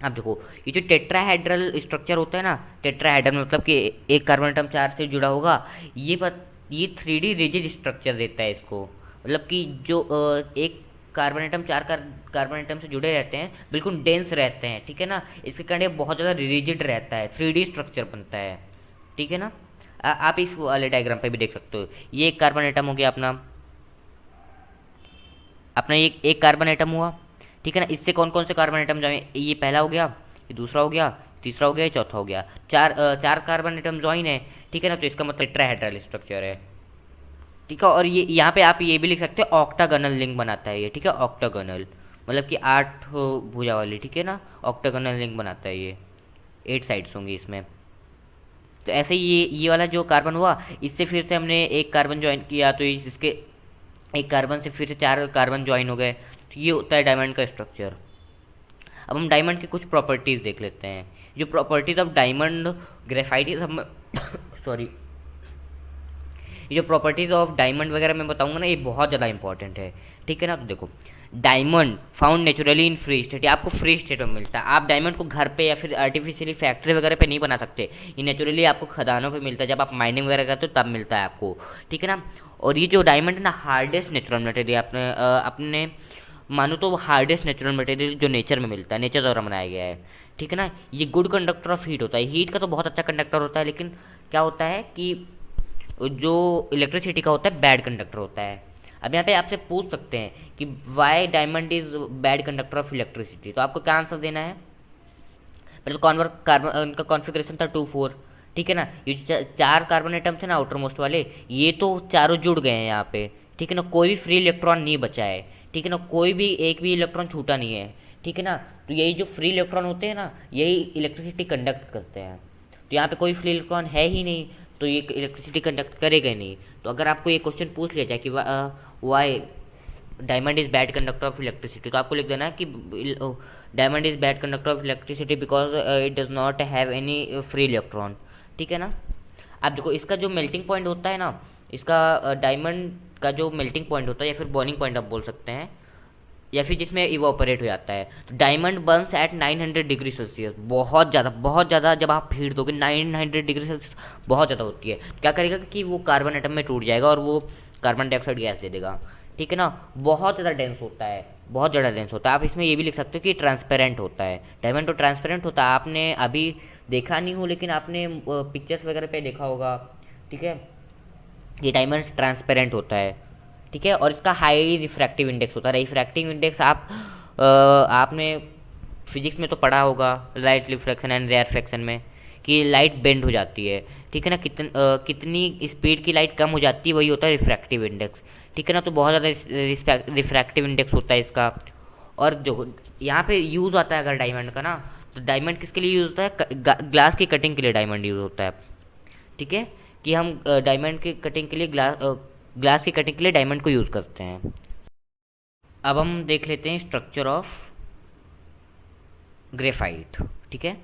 अब देखो ये जो टेट्राहेड्रल स्ट्रक्चर होता है ना, टेट्राहेड्रल मतलब कि एक कार्बन एटम 4 से जुड़ा होगा, ये 3D रिजिड स्ट्रक्चर देता है इसको। मतलब कि जो एक कार्बन एटम 4 कार्बन एटम से जुड़े रहते हैं, बिल्कुल डेंस रहते हैं, ठीक है ना। इसके कारण ये बहुत ज़्यादा रिजिड रहता है, 3D स्ट्रक्चर बनता है, ठीक है ना। आप इस वाले डायग्राम पे भी देख सकते हो। ये एक कार्बन एटम हो गया अपना अपना ये एक कार्बन एटम हुआ, ठीक है ना। इससे कौन कौन से कार्बन एटम जाए? ये पहला हो गया, ये दूसरा हो गया, तीसरा हो गया, ये चौथा हो गया। 4 कार्बन एटम ज्वाइन है, ठीक है ना। तो इसका मतलब टेट्राहेड्रल स्ट्रक्चर है, ठीक है। और ये यहाँ पे आप ये भी लिख सकते हो ऑक्टागोनल लिंक बनाता है ये, ठीक है, ऑक्टागोनल मतलब कि 8 भुजा वाली, ठीक है ना, ऑक्टागोनल लिंक बनाता है ये, 8 साइड्स होंगी इसमें। तो ऐसे ही ये वाला जो कार्बन हुआ, इससे फिर से हमने एक कार्बन ज्वाइन किया तो इसके एक कार्बन से फिर से 4 कार्बन ज्वाइन हो गए। तो ये होता है डायमंड का स्ट्रक्चर। अब हम डायमंड की कुछ प्रॉपर्टीज़ देख लेते हैं। जो प्रॉपर्टीज़ ऑफ डायमंड ग्रेफाइट सब सॉरी, ये जो प्रॉपर्टीज़ ऑफ डायमंड वगैरह मैं बताऊंगा ना, ये बहुत ज़्यादा इंपॉर्टेंट है, ठीक है ना। तो देखो, diamond found naturally in free state, ये आपको फ्री स्टेट में मिलता है। आप डायमंड को घर पे या फिर आर्टिफिशियली फैक्ट्री वगैरह पे नहीं बना सकते, ये नेचुरली आपको खदानों पे मिलता है। जब आप माइनिंग वगैरह करते हो तब मिलता है आपको, ठीक है ना। और ये जो डायमंड है ना, हार्डेस्ट नेचुरल मटेरियल अपने मानो तो हार्डेस्ट नेचुरल मटेरियल जो नेचर में मिलता है, नेचर द्वारा बनाया गया है, ठीक है ना। ये गुड कंडक्टर ऑफ हीट होता है, हीट का तो बहुत अच्छा कंडक्टर होता है, लेकिन क्या होता है कि जो इलेक्ट्रिसिटी का होता है बैड कंडक्टर होता है। अब यहाँ पे आपसे पूछ सकते हैं कि why diamond is bad conductor of electricity, तो आपको क्या आंसर देना है। पहले तो कॉन्वर्ट कार्बन उनका कॉन्फ़िगरेशन था 2 4, ठीक है ना। ये जो 4 कार्बन एटम थे ना आउटर मोस्ट वाले, ये तो चारों जुड़ गए हैं यहाँ पे, ठीक है ना। कोई भी फ्री इलेक्ट्रॉन नहीं बचा है, ठीक है ना। कोई भी एक भी इलेक्ट्रॉन छूटा नहीं है, ठीक है ना। तो यही जो फ्री इलेक्ट्रॉन होते हैं ना, यही इलेक्ट्रिसिटी कंडक्ट करते हैं। तो यहाँ पे कोई फ्री इलेक्ट्रॉन है ही नहीं, तो ये इलेक्ट्रिसिटी कंडक्ट करेगा ही नहीं। तो अगर आपको ये क्वेश्चन पूछ लिया जाए कि why diamond is bad conductor of electricity, तो आपको लिख देना है कि diamond is bad conductor of electricity because it does not have any free electron, ठीक है ना। अब देखो, इसका जो मेल्टिंग पॉइंट होता है ना, इसका डायमंड का जो मेल्टिंग पॉइंट होता है या फिर बॉइलिंग पॉइंट आप बोल सकते हैं, या फिर जिसमें इवापोरेट हो जाता है, तो diamond burns at 900 degree Celsius. बहुत ज़्यादा जब आप हीट दोगे 900 डिग्री सेल्सियस बहुत ज़्यादा होती है। तो क्या करेगा कि वो कार्बन एटम में टूट जाएगा और वो कार्बन डाइऑक्साइड गैस दे देगा, ठीक है ना। बहुत ज़्यादा डेंस होता है, बहुत ज़्यादा डेंस होता है। आप इसमें ये भी लिख सकते हो कि ट्रांसपेरेंट होता है। डायमंड तो ट्रांसपेरेंट होता है, आपने अभी देखा नहीं हो लेकिन आपने पिक्चर्स वगैरह पे देखा होगा, ठीक है। ये डायमंड ट्रांसपेरेंट होता है, ठीक है। और इसका हाई रिफ्रैक्टिव इंडेक्स होता है। रिफ्रैक्टिव इंडेक्स आपने फिजिक्स में तो पढ़ा होगा, लाइट रिफ्रैक्शन एंड रेयरफैक्शन में, कि लाइट बेंड हो जाती है, ठीक है ना। कितनी स्पीड की लाइट कम हो जाती है, वही होता है रिफ्रैक्टिव इंडेक्स, ठीक है ना। तो बहुत ज़्यादा रिफ्रैक्टिव इंडेक्स होता है इसका। और जो यहाँ पे यूज़ आता है अगर डायमंड का ना, तो डायमंड किसके लिए यूज़ होता है, ग्लास की कटिंग के लिए डायमंड यूज़ होता है, ठीक है। कि हम डायमंड की कटिंग के लिए ग्लास की कटिंग के लिए डायमंड को यूज़ करते हैं। अब हम देख लेते हैं स्ट्रक्चर ऑफ ग्रेफाइट, ठीक है।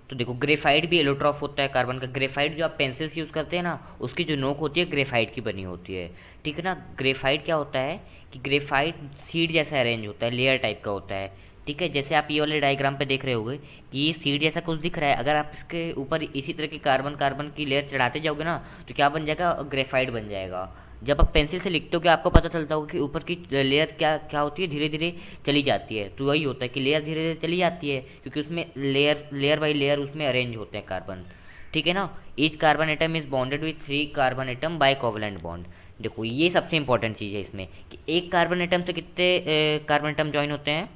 तो देखो, ग्रेफाइट भी एलोट्रॉफ होता है कार्बन का। ग्रेफाइट जो आप पेंसिल से यूज़ करते हैं ना, उसकी जो नोक होती है ग्रेफाइट की बनी होती है, ठीक है ना। ग्रेफाइट क्या होता है कि ग्रेफाइट सीड जैसा अरेंज होता है, लेयर टाइप का होता है, ठीक है। जैसे आप ये वाले डायग्राम पे देख रहे होगे कि ये सीड जैसा कुछ दिख रहा है। अगर आप इसके ऊपर इसी तरह की कार्बन की लेयर चढ़ाते जाओगे ना, तो क्या बन जाएगा, ग्रेफाइट बन जाएगा। जब आप पेंसिल से लिखते हो कि आपको पता चलता होगा कि ऊपर की लेयर क्या क्या होती है, धीरे धीरे चली जाती है। तो वही होता है कि लेयर धीरे धीरे चली जाती है, क्योंकि उसमें लेयर बाई लेयर उसमें अरेंज होते हैं कार्बन, ठीक है ना। Each carbon atom is bonded with 3 carbon atom by covalent bond. देखो, ये सबसे इंपॉर्टेंट चीज़ है इसमें कि एक कार्बन एटम से कितने कार्बन एटम ज्वाइन होते हैं,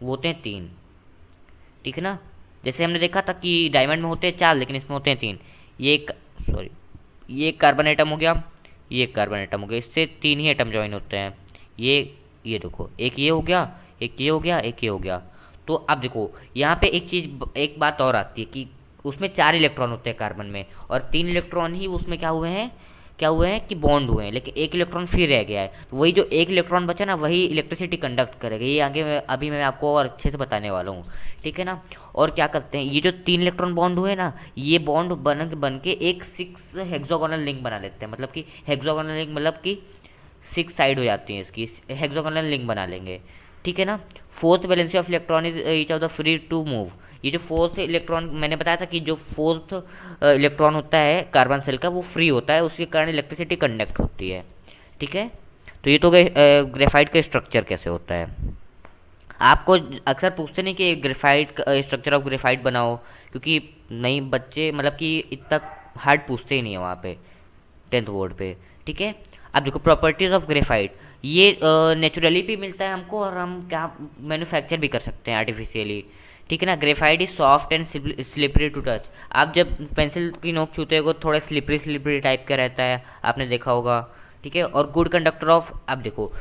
वो होते हैं 3, ठीक है ना। जैसे हमने देखा था कि डायमंड में होते हैं 4 लेकिन इसमें होते हैं 3। ये एक कार्बन एटम हो गया, ये एक कार्बन एटम हो गया, इससे 3 ही एटम ज्वाइन होते हैं। ये देखो, एक ये हो गया, एक ये हो गया, एक ये हो गया। तो अब देखो, यहाँ पे एक बात और आती है कि उसमें 4 इलेक्ट्रॉन होते हैं कार्बन में, और 3 इलेक्ट्रॉन ही उसमें क्या हुए हैं कि बॉन्ड हुए हैं, लेकिन एक इलेक्ट्रॉन फिर रह गया है। तो वही जो एक इलेक्ट्रॉन बचा ना, वही इलेक्ट्रिसिटी कंडक्ट करेगा। ये आगे अभी मैं आपको और अच्छे से बताने वाला हूँ, ठीक है ना। और क्या करते हैं, ये जो 3 इलेक्ट्रॉन बॉन्ड हुए ना, ये बॉन्ड बन के एक 6 हेक्सागोनल लिंक बना लेते हैं। मतलब कि हेक्सागोनल लिंक मतलब कि 6 साइड हो जाती हैं इसकी, हेक्सागोनल लिंक बना लेंगे, ठीक है ना। Fourth valency of electron is each of the free to move. ये जो फोर्थ इलेक्ट्रॉन मैंने बताया था कि जो फोर्थ इलेक्ट्रॉन होता है कार्बन सेल का, वो फ्री होता है, उसके कारण इलेक्ट्रिसिटी कंडक्ट होती है, ठीक है। तो ये तो ग्रेफाइट का स्ट्रक्चर कैसे होता है। आपको अक्सर पूछते नहीं कि ग्रेफाइट स्ट्रक्चर ऑफ ग्रेफाइट बनाओ, क्योंकि नहीं बच्चे मतलब कि इतना हार्ड पूछते ही नहीं है वहाँ पे 10th बोर्ड पे, ठीक है। अब देखो, प्रॉपर्टीज ऑफ ग्रेफाइट, ये नेचुरली भी मिलता है हमको, और हम क्या मैन्युफैक्चर भी कर सकते हैं आर्टिफिशियली, ठीक है ना। Graphite is soft and slippery to touch. आप जब पेंसिल की नोक छूते हो थोड़ा स्लिपरी टाइप का रहता है, आपने देखा होगा, ठीक है। और गुड कंडक्टर ऑफ, अब देखो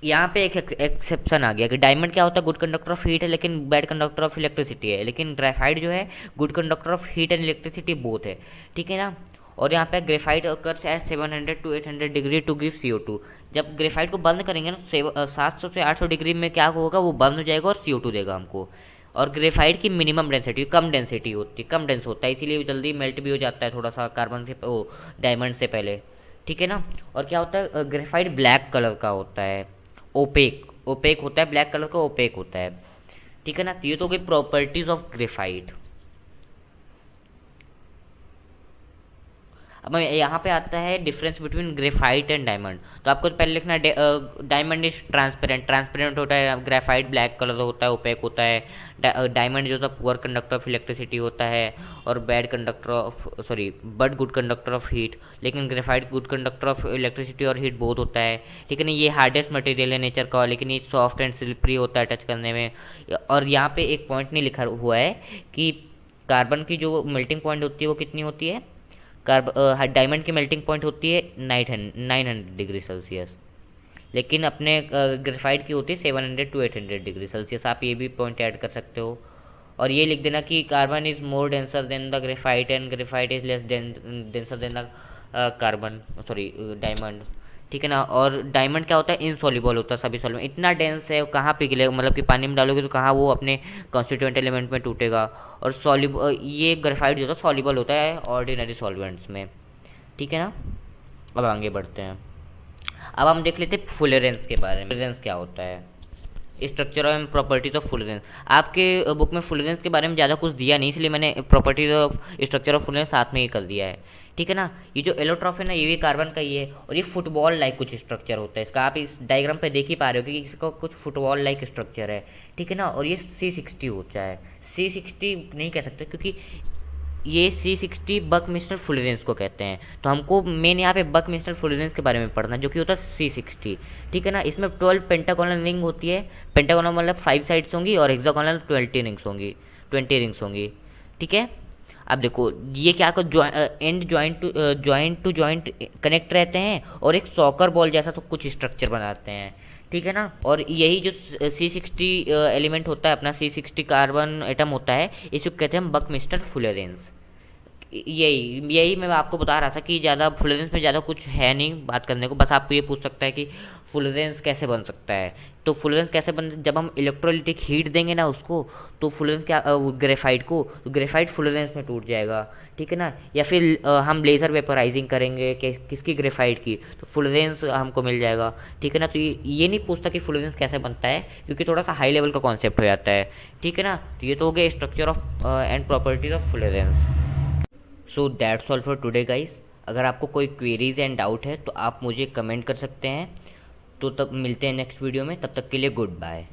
यहाँ पे एक एक्सेप्शन आ गया कि डायमंड क्या होता है, गुड कंडक्टर ऑफ हीट है लेकिन बैड कंडक्टर ऑफ इलेक्ट्रिसिटी है, लेकिन ग्रेफाइट जो है good conductor of heat and electricity both है, ठीक है ना। और यहाँ पे graphite occurs at 700 to 800 degree to give CO2। जब ग्रेफाइट को बंद करेंगे ना 700 से 800 डिग्री में क्या होगा, वो बंद हो जाएगा और CO2 देगा हमको। और ग्रेफाइट की मिनिमम डेंसिटी कम डेंसिटी होती है, कम डेंस होता है, इसीलिए वो जल्दी मेल्ट भी हो जाता है थोड़ा सा कार्बन से, वो डायमंड से पहले, ठीक है ना। और क्या होता है, ग्रेफाइट ब्लैक कलर का होता है, ओपेक ओपेक होता है, ब्लैक कलर का ओपेक होता है, ठीक है ना। तो ये तो हो गई प्रॉपर्टीज ऑफ ग्रेफाइट। अब यहाँ पे आता है difference between graphite and diamond. तो आपको पहले लिखना है डायमंड इज ट्रांसपेरेंट, ट्रांसपेरेंट होता है, ग्रेफाइट ब्लैक कलर होता है, ओपेक होता है। डायमंड जो होता है पुअर कंडक्टर ऑफ इलेक्ट्रिसिटी होता है और bad conductor of sorry but good conductor of heat, लेकिन graphite good conductor of electricity और हीट बहुत होता है, ठीक है ना। ये हार्डेस्ट मटेरियल है नेचर का, लेकिन ये सॉफ्ट एंड स्लिपरी होता है टच करने में। और यहाँ पे एक पॉइंट नहीं लिखा हुआ है कि कार्बन की जो मेल्टिंग पॉइंट होती है वो कितनी होती है, डायमंड की मेल्टिंग पॉइंट होती है 900 डिग्री सेल्सियस, लेकिन अपने ग्रेफाइट की होती है 700 to 800 डिग्री सेल्सियस। आप ये भी पॉइंट ऐड कर सकते हो। और ये लिख देना कि carbon is more denser then the graphite and graphite is less denser then the carbon sorry diamond, ठीक है ना। और डायमंड क्या होता है, इनसॉल्युबल होता है सभी सॉल्यूट, इतना डेंस है कहाँ पिघलेगा, मतलब कि पानी में डालोगे तो कहाँ वो अपने कॉन्स्टिट्यूएंट एलिमेंट में टूटेगा। और सॉल्युबल ये ग्रेफाइट जो होता है सॉल्युबल होता है ऑर्डिनरी सॉल्वेंट्स में, ठीक है ना। अब आगे बढ़ते हैं। अब हम देख लेते हैं फुलरेंस के बारे में। फुलरेंस क्या होता है, स्ट्रक्चर एंड प्रॉपर्टीज ऑफ फुलरेंस। आपके बुक में फुलरेंस के बारे में ज़्यादा कुछ दिया नहीं, इसलिए मैंने प्रॉपर्टीज ऑफ स्ट्रक्चर ऑफ फुलरेंस साथ में ही कर दिया है, ठीक है ना। ये जो एलोट्रॉफ है ना, ये भी कार्बन का ही है, और ये फुटबॉल लाइक कुछ स्ट्रक्चर होता है इसका। आप इस डायग्राम पे देख ही पा रहे हो कि इसका कुछ फुटबॉल लाइक स्ट्रक्चर है, ठीक है ना। और ये C60 होता है, C60 नहीं कह सकते क्योंकि ये C60 बकमिस्टर फुलरेंस को कहते हैं। तो हमको मेन यहाँ पे बकमिस्टर फुलरेंस के बारे में पढ़ना है, जो कि होता है C60, ठीक है ना। इसमें 12 पेंटागोनल रिंग होती है, पेंटागोनल मतलब 5 साइड्स होंगी, और हेक्सागोनल 20 रिंग्स होंगी, ठीक है। अब देखो ये क्या end joint to joint connect रहते हैं और एक सॉकर बॉल जैसा तो कुछ स्ट्रक्चर बनाते हैं, ठीक है ना। और यही जो C60 एलिमेंट होता है अपना, C60 कार्बन एटम होता है, इसको कहते हैं हम बकमिस्टर फुलरेंस। यही यही मैं आपको बता रहा था कि ज़्यादा फुलरेंस में ज़्यादा कुछ है नहीं बात करने को, बस आपको ये पूछ सकता है कि फुलरेंस कैसे बन सकता है। तो फुलरेंस कैसे बन, जब हम इलेक्ट्रोलिटिक हीट देंगे ना उसको, तो फुलरेंस क्या ग्रेफाइट को, तो ग्रेफाइट फुलरेंस में टूट जाएगा, ठीक है ना। या फिर हम लेज़र वेपराइजिंग करेंगे किसकी, ग्रेफाइट की, तो फुलरेंस हमको मिल जाएगा, ठीक है ना। तो ये नहीं पूछता कि फुलरेंस कैसे बनता है, क्योंकि थोड़ा सा हाई लेवल का कॉन्सेप्ट हो जाता है, ठीक है ना। तो ये तो हो गया structure of and properties of fullerenes. So that's all for today guys. अगर आपको कोई क्वेरीज एंड डाउट है तो आप मुझे कमेंट कर सकते हैं। तो तब मिलते हैं नेक्स्ट वीडियो में, तब तक के लिए गुड बाय।